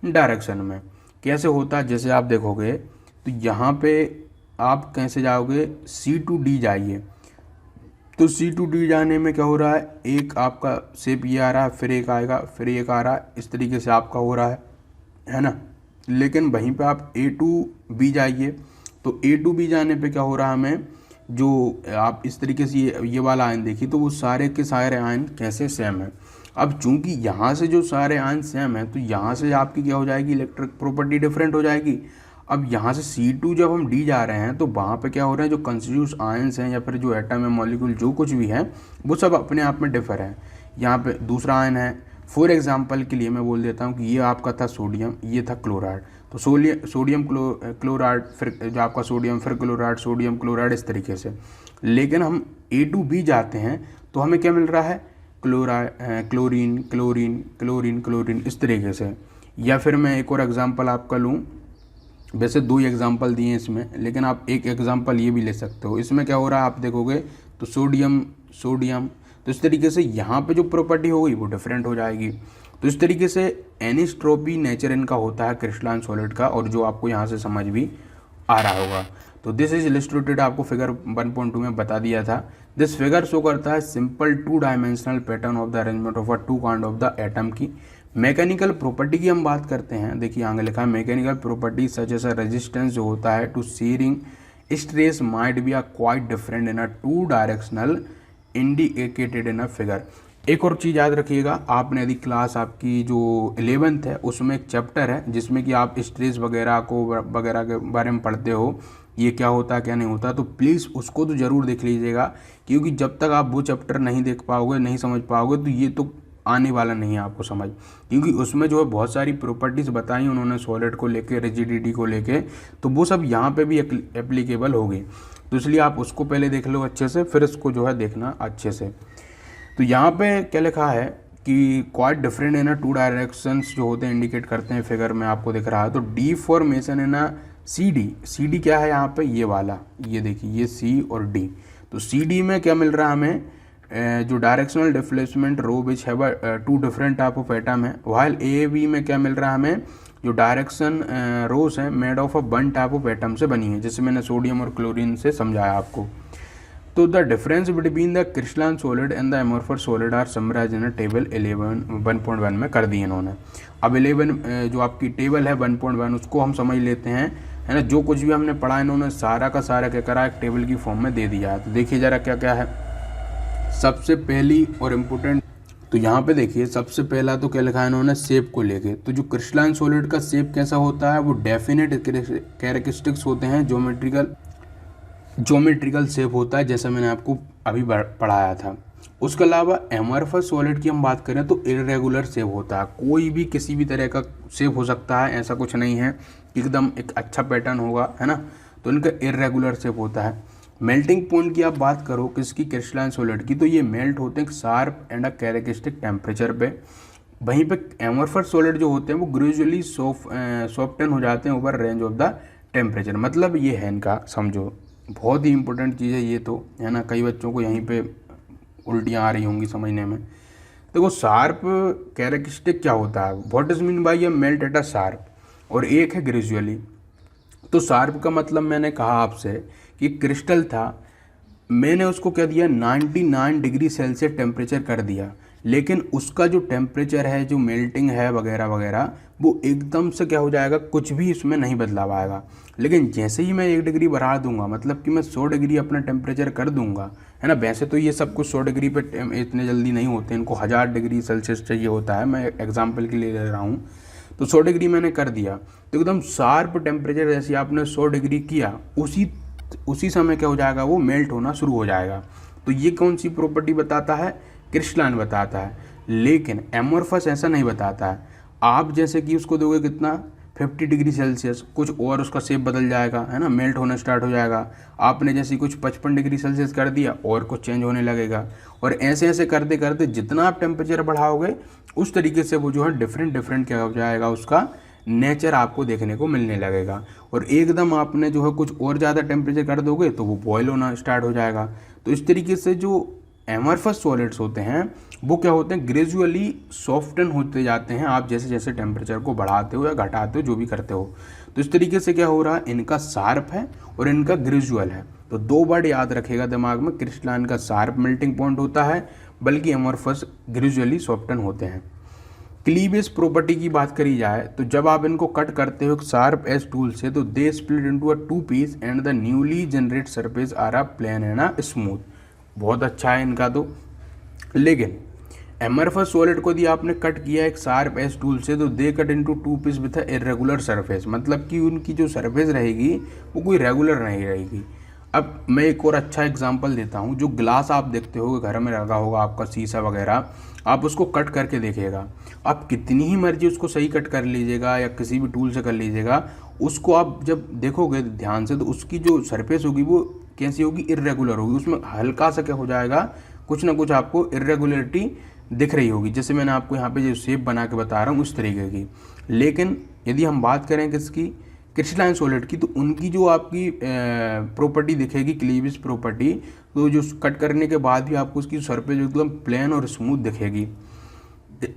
A: direction में। कैसे होता है, जैसे आप देखोगे तो यहाँ पे आप कैसे जाओगे, C to D जाइए, तो C to D जाने में क्या हो रहा है, एक आपका शेप ये आ रहा है, फिर एक आएगा, फिर एक आ रहा है, इस तरीके से आपका हो रहा है ना। लेकिन वहीं पे आप A to B जाइए, तो A to B जाने पे क्या हो रहा है हमें, जो आप इस तरीके से ये वाला आयन देखिए, तो वो सारे के सारे आयन कैसे सेम है। अब चूंकि यहाँ से जो सारे आयन सेम है, तो यहाँ से आपकी क्या हो जाएगी, इलेक्ट्रिक प्रॉपर्टी डिफरेंट हो जाएगी। अब यहाँ से C2 जब हम D जा रहे हैं, तो वहाँ पे क्या हो रहा है, जो कंस्टिट्यूट आयंस हैं या फिर जो एटम है, मॉलिक्यूल जो कुछ भी है, वो सब अपने आप में डिफर है। यहाँ पे दूसरा आयन है, फॉर एग्जांपल के लिए मैं बोल देता हूँ कि ये आपका था सोडियम, ये था क्लोराइड, तो सोडियम क्लोराइड, फिर जो आपका सोडियम, फिर क्लोराइड, सोडियम क्लोराइड, इस तरीके से। लेकिन हम A to B जाते हैं तो हमें क्या मिल रहा है, क्लोरीन क्लोरीन क्लोरीन क्लोरीन, इस तरीके से। या फिर मैं एक और एग्जांपल आपका लूँ, वैसे 2 एग्जांपल दिए इसमें, लेकिन आप एक एग्जांपल ये भी ले सकते हो। इसमें क्या हो रहा है आप देखोगे तो सोडियम सोडियम, तो इस तरीके से यहाँ पे जो प्रॉपर्टी होगी वो डिफरेंट हो जाएगी। तो इस तरीके से एनिस्ट्रोपी नेचर इनका होता है क्रिस्टलाइन सॉलिड का, और जो आपको यहाँ से समझ भी आ रहा होगा। तो दिस इज इलस्ट्रेटेड, आपको फिगर 1.2 में बता दिया था। दिस फिगर शो करता है simple 2 dimensional pattern of the arrangement of 2 kind of the atom की। मैकेनिकल प्रॉपर्टी की हम बात करते हैं, देखिए आगे लिखा है mechanical property such as resistance जो होता है to shearing stress might be quite different in 2 directional indicated in figure. एक और चीज़ याद रखिएगा, आपने यदि क्लास आपकी जो 11th है उसमें एक चैप्टर है जिसमें कि आप स्ट्रेस वगैरह के बारे में पढ़ते हो, ये क्या होता है क्या नहीं होता, तो प्लीज़ उसको तो ज़रूर देख लीजिएगा, क्योंकि जब तक आप वो चैप्टर नहीं देख पाओगे, नहीं समझ पाओगे, तो ये तो आने वाला नहीं है आपको समझ। क्योंकि उसमें जो है बहुत सारी प्रॉपर्टीज़ बताई उन्होंने सॉलिड को लेके, रिजिडिटी को लेके, तो वो सब यहाँ पे भी एप्लीकेबल होगी। तो इसलिए आप उसको पहले देख लो अच्छे से, फिर इसको जो है देखना अच्छे से। तो यहाँ पे क्या लिखा है कि क्वाइट डिफरेंट इन 2 डायरेक्शंस जो होते हैं इंडिकेट करते हैं, फिगर में आपको दिख रहा है। तो डीफॉर्मेशन इन CD क्या है यहाँ पे, ये वाला, ये देखिए, ये C और D। तो CD में क्या मिल रहा है हमें, जो directional displacement row which have 2 different type of atom है, वाइल AB में क्या मिल रहा है हमें, जो डायरेक्शन रोज है made of 1 type of atom से बनी है, जैसे मैंने सोडियम और क्लोरीन से समझाया आपको। तो the difference between the crystalline solid and the amorphous solid are summarised in table 1.1 में कर दी इन्होंने। अब 11 जो आपकी टेबल है 1.1 उसको हम समझ लेते हैं, है ना। जो कुछ भी हमने पढ़ा इन्होंने सारा का सारा क्या करा, एक टेबल की फॉर्म में दे दिया है। तो देखिए ज़रा क्या क्या है। सबसे पहली और इम्पोर्टेंट, तो यहाँ पे देखिए सबसे पहला तो क्या लिखा है इन्होंने, शेप को लेके। तो जो क्रिस्टलाइन सॉलिड का शेप कैसा होता है, वो डेफिनेट कैरेक्टरिस्टिक्स होते हैं, ज्योमेट्रिकल शेप होता है, जैसा मैंने आपको अभी पढ़ाया था। उसके अलावा एमोर्फस सॉलिड की हम बात करें तो इरेगुलर शेप होता है, कोई भी किसी भी तरह का शेप हो सकता है, ऐसा कुछ नहीं है एकदम एक अच्छा पैटर्न होगा, है ना। तो इनका इरेगुलर शेप होता है। मेल्टिंग पॉइंट की आप बात करो किसकी, क्रिस्टलाइन सॉलिड की, तो ये मेल्ट होते हैं sharp and a characteristic temperature पे। वहीं पे एमोर्फस सॉलिड जो होते हैं वो ग्रेजुअली सॉफ्टन हो जाते हैं over range of the temperature. मतलब ये है इनका, समझो बहुत ही इंपॉर्टेंट चीज़ है ये तो, है ना। कई बच्चों को यहीं पे उल्टियाँ आ रही होंगी समझने में। देखो शार्प कैरेक्टरिस्टिक क्या होता है, व्हाट इज मीन बाय ये मेल्ट एट अ शार्प, और एक है ग्रेजुअली। तो शार्प का मतलब मैंने कहा आपसे कि क्रिस्टल था, मैंने उसको क्या दिया 99 डिग्री सेल्सियस टेम्परेचर कर दिया, लेकिन उसका जो टेम्परेचर है, जो मेल्टिंग है वगैरह वगैरह, वो एकदम से क्या हो जाएगा, कुछ भी इसमें नहीं बदलाव आएगा। लेकिन जैसे ही मैं 1 डिग्री बढ़ा दूंगा, मतलब कि मैं 100 डिग्री अपना टेम्परेचर कर दूंगा, है ना। वैसे तो ये सब कुछ 100 डिग्री पे इतने जल्दी नहीं होते, इनको 1000 डिग्री सेल्सियस चाहिए होता है, मैं एग्जाम्पल के लिए ले रहा हूँ। तो 100 डिग्री मैंने कर दिया, तो एकदम शार्प टेम्परेचर जैसे आपने 100 डिग्री किया, उसी समय क्या हो जाएगा, वो मेल्ट होना शुरू हो जाएगा। तो ये कौन सी प्रॉपर्टी बताता है, क्रिस्टलाइन बताता है। लेकिन एमोर्फस ऐसा नहीं बताता है। आप जैसे कि उसको दोगे कितना 50 डिग्री सेल्सियस, कुछ और उसका शेप बदल जाएगा, है ना, मेल्ट होना स्टार्ट हो जाएगा। आपने जैसे कुछ 55 डिग्री सेल्सियस कर दिया और कुछ चेंज होने लगेगा। और ऐसे ऐसे करते करते जितना आप टेम्परेचर बढ़ाओगे उस तरीके से वो जो है डिफरेंट क्या हो जाएगा, उसका नेचर आपको देखने को मिलने लगेगा। और एकदम आपने जो है कुछ और ज़्यादा टेम्परेचर कर दोगे तो वो बॉयल होना स्टार्ट हो जाएगा। तो इस तरीके से जो एमरफस सॉलिड्स होते हैं वो क्या होते हैं, ग्रेजुअली सॉफ्टन होते जाते हैं आप जैसे जैसे टेम्परेचर को बढ़ाते हो या घटाते हो, जो भी करते हो। तो इस तरीके से क्या हो रहा है, इनका शार्प है और इनका ग्रेजुअल है। तो 2 वर्ड याद रखेगा दिमाग में, क्रिस्टलाइन का शार्प मेल्टिंग पॉइंट होता है, बल्कि एमरफस ग्रेजुअली सॉफ्टन होते हैं। क्लीवेज प्रॉपर्टी की बात करी जाए तो जब आप इनको कट करते हो शार्प एज टूल से, तो they split into a 2 piece and the newly generate surface are a plane and a smooth. बहुत अच्छा है इनका तो। लेकिन एमरफस सॉलिड को यदि आपने कट किया एक शार्प एज टूल से, तो they cut into 2 piece with a irregular surface, मतलब कि उनकी जो सरफेस रहेगी वो कोई रेगुलर नहीं रहेगी। अब मैं एक और अच्छा एग्जांपल देता हूँ। जो ग्लास आप देखते हो घर में लगा होगा आपका, शीशा वगैरह, आप उसको कट करके देखिएगा, आप कितनी ही मर्जी उसको सही कट कर लीजिएगा या किसी भी टूल से कर लीजिएगा, उसको आप जब देखोगे ध्यान से तो उसकी जो सरफेस होगी वो कैसी होगी, इर्रेगुलर होगी। उसमें हल्का सा क्या हो जाएगा, कुछ ना कुछ आपको इर्रेगुलरिटी दिख रही होगी, जैसे मैंने आपको यहाँ पे जो शेप बना के बता रहा हूँ उस तरीके की। लेकिन यदि हम बात करें किसकी, क्रिस्टलाइन सॉलिड की, तो उनकी जो आपकी प्रॉपर्टी दिखेगी क्लीवेज प्रॉपर्टी, तो जो कट करने के बाद भी आपको उसकी सरफेस एकदम प्लेन और स्मूथ दिखेगी।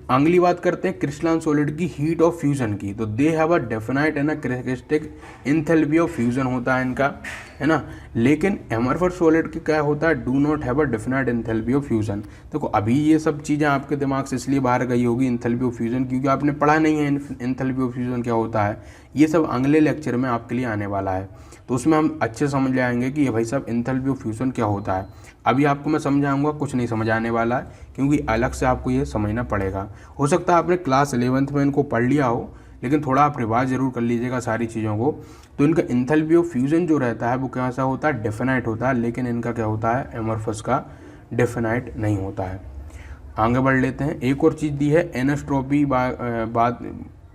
A: अगली बात करते हैं क्रिस्टलाइन सॉलिड की हीट ऑफ फ्यूजन की। तो they have a definite and characteristic enthalpy of fusion होता है इनका, है ना। लेकिन एमरफस सॉलिड की क्या होता है, do not have a definite enthalpy of fusion. देखो अभी ये सब चीज़ें आपके दिमाग से इसलिए बाहर गई होगी एंथैल्पी ऑफ फ्यूजन, क्योंकि आपने पढ़ा नहीं है एंथैल्पी ऑफ फ्यूजन क्या होता है। ये सब अगले लेक्चर में आपके लिए आने वाला है, तो उसमें हम अच्छे समझ जाएंगे कि ये भाई साहब एंथैल्पी ऑफ फ्यूजन क्या होता है। अभी आपको मैं समझाऊंगा, कुछ नहीं समझ आने वाला है, क्योंकि अलग से आपको ये समझना पड़ेगा। हो सकता है आपने क्लास 11th में इनको पढ़ लिया हो, लेकिन थोड़ा आप रिवाज जरूर कर लीजिएगा सारी चीज़ों को। तो इनका एंथैल्पी ऑफ फ्यूजन जो रहता है वो कैसा होता है, डेफिनाइट होता है, लेकिन इनका क्या होता है, एमरफस का डेफिनाइट नहीं होता है। आगे बढ़ लेते हैं। एक और चीज़ दी है एनस्ट्रोपी, बात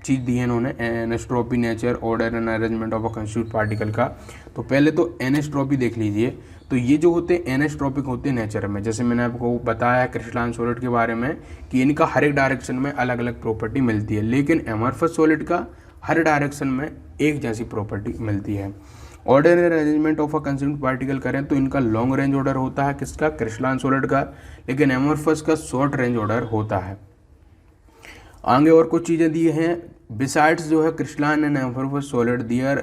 A: चीज़ दी है इन्होंने, anisotropy nature order and arrangement of a constitute particle का। तो पहले तो एनस्ट्रोपी देख लीजिए। तो ये जो होते हैं एनस्ट्रोपिक होते हैं नेचर में, जैसे मैंने आपको बताया क्रिस्टलाइन सॉलिड के बारे में कि इनका हर एक डायरेक्शन में अलग अलग प्रॉपर्टी मिलती है, लेकिन एमरफस सॉलिड का हर डायरेक्शन में एक जैसी प्रॉपर्टी मिलती है। Order and arrangement of a constitute particle करें तो इनका लॉन्ग रेंज ऑर्डर होता है किसका, क्रिस्टलाइन सॉलिड का, लेकिन एमरफस का शॉर्ट रेंज ऑर्डर होता है। आगे और कुछ चीज़ें दी हैं बिसाइड्स जो है crystalline and amorphous solid, there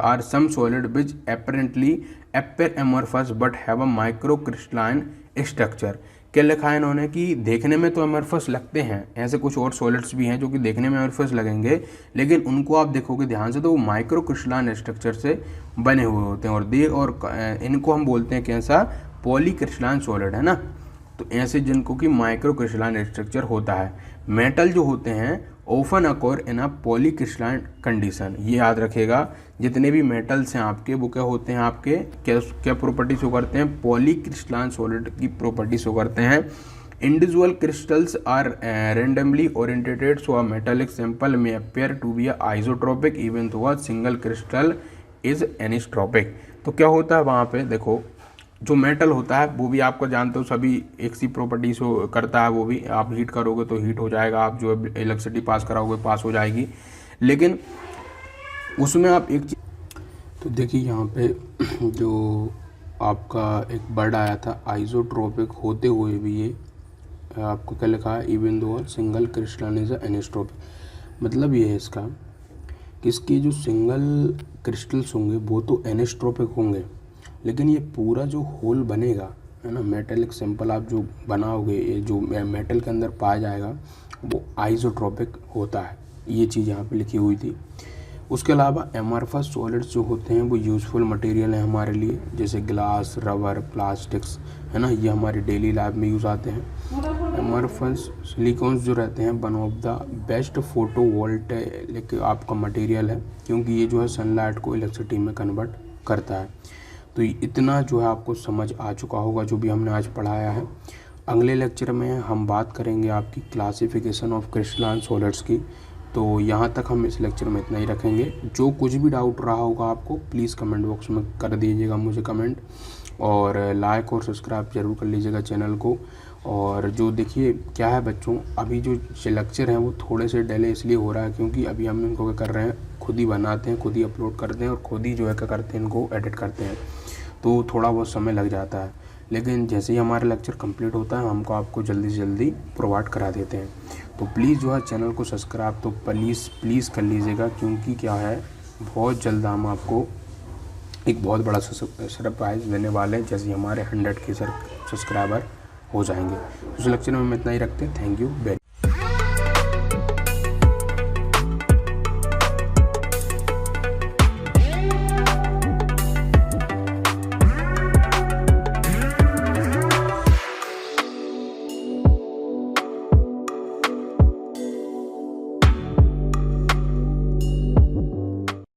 A: are some solid which apparently appear amorphous but have a microcrystalline structure. क्या लिखा है इन्होंने कि देखने में तो एमरफस लगते हैं, ऐसे कुछ और सॉलिड्स भी हैं जो कि देखने में एमरफस लगेंगे, लेकिन उनको आप देखोगे ध्यान से तो वो माइक्रो क्रिस्टलाइन स्ट्रक्चर से बने हुए होते हैं। और इनको हम बोलते हैं कैसा, पॉली क्रिस्टलाइन सॉलिड, है ना। तो ऐसे जिनको कि माइक्रो क्रिस्टलाइन स्ट्रक्चर होता है। मेटल जो होते हैं ओफन अकोर इन अ पॉली क्रिस्टलाइन कंडीशन, ये याद रखेगा। जितने भी मेटल्स हैं आपके वो क्या होते हैं, आपके क्या प्रॉपर्टी शो करते हैं, पॉली क्रिस्टलाइन सॉलिड की प्रॉपर्टी शो करते हैं। Individual crystals are randomly oriented, so a metallic sample में appear to be isotropic even though a single crystal is anisotropic. तो क्या होता है वहाँ पे, देखो जो मेटल होता है वो भी आपको जानते हो सभी एक सी प्रॉपर्टी शो करता है, वो भी आप हीट करोगे तो हीट हो जाएगा, आप जो इलेक्ट्रिसिटी पास कराओगे पास हो जाएगी, लेकिन उसमें आप एक चीज, तो देखिए यहाँ पे जो आपका एक वर्ड आया था आइसोट्रोपिक होते हुए भी ये आपको क्या लिखा है, even though single crystal is एनिस्ट्रोपिक। मतलब ये है इसका कि इसके जो सिंगल क्रिस्टल्स होंगे वो तो एनिस्ट्रोपिक होंगे, लेकिन ये पूरा जो होल बनेगा, है ना, मेटेलिक सैंपल आप जो बनाओगे, ये जो मेटल के अंदर पाया जाएगा वो आइसोट्रोपिक होता है। ये चीज़ यहाँ पे लिखी हुई थी। उसके अलावा एमरफस सॉलिड्स जो होते हैं वो यूज़फुल मटेरियल है हमारे लिए, जैसे ग्लास, रबर, प्लास्टिक्स, है ना, ये हमारे डेली लाइफ में यूज़ आते हैं। एमरफस सिलिकॉन्स जो रहते हैं one of the best photo voltaic आपका मटेरियल है, क्योंकि ये जो है सनलाइट को इलेक्ट्रिसिटी में कन्वर्ट करता है। तो इतना जो है आपको समझ आ चुका होगा जो भी हमने आज पढ़ाया है। अगले लेक्चर में हम बात करेंगे आपकी क्लासिफिकेशन ऑफ क्रिस्टलाइन सॉलिड्स की। तो यहाँ तक हम इस लेक्चर में इतना ही रखेंगे। जो कुछ भी डाउट रहा होगा आपको प्लीज़ कमेंट बॉक्स में कर दीजिएगा मुझे कमेंट, और लाइक और सब्सक्राइब जरूर कर लीजिएगा चैनल को। और जो देखिए क्या है बच्चों, अभी जो लेक्चर हैं वो थोड़े से डिले इसलिए हो रहा है क्योंकि अभी हम इनको क्या कर रहे हैं, खुद ही बनाते हैं, खुद ही अपलोड करते हैं और खुद ही जो है क्या करते हैं, इनको एडिट करते हैं, तो थोड़ा बहुत समय लग जाता है। लेकिन जैसे ही हमारा लेक्चर कंप्लीट होता है हमको आपको जल्दी से जल्दी प्रोवाइड करा देते हैं। तो प्लीज़ जो है चैनल को सब्सक्राइब तो प्लीज़ कर लीजिएगा, क्योंकि क्या है बहुत जल्द हम आपको एक बहुत बड़ा सरप्राइज़ देने वाले हैं, जैसे हमारे 100 के सब्सक्राइबर हो जाएंगे। उस लेक्चर में हम इतना ही रखते हैं। Thank you very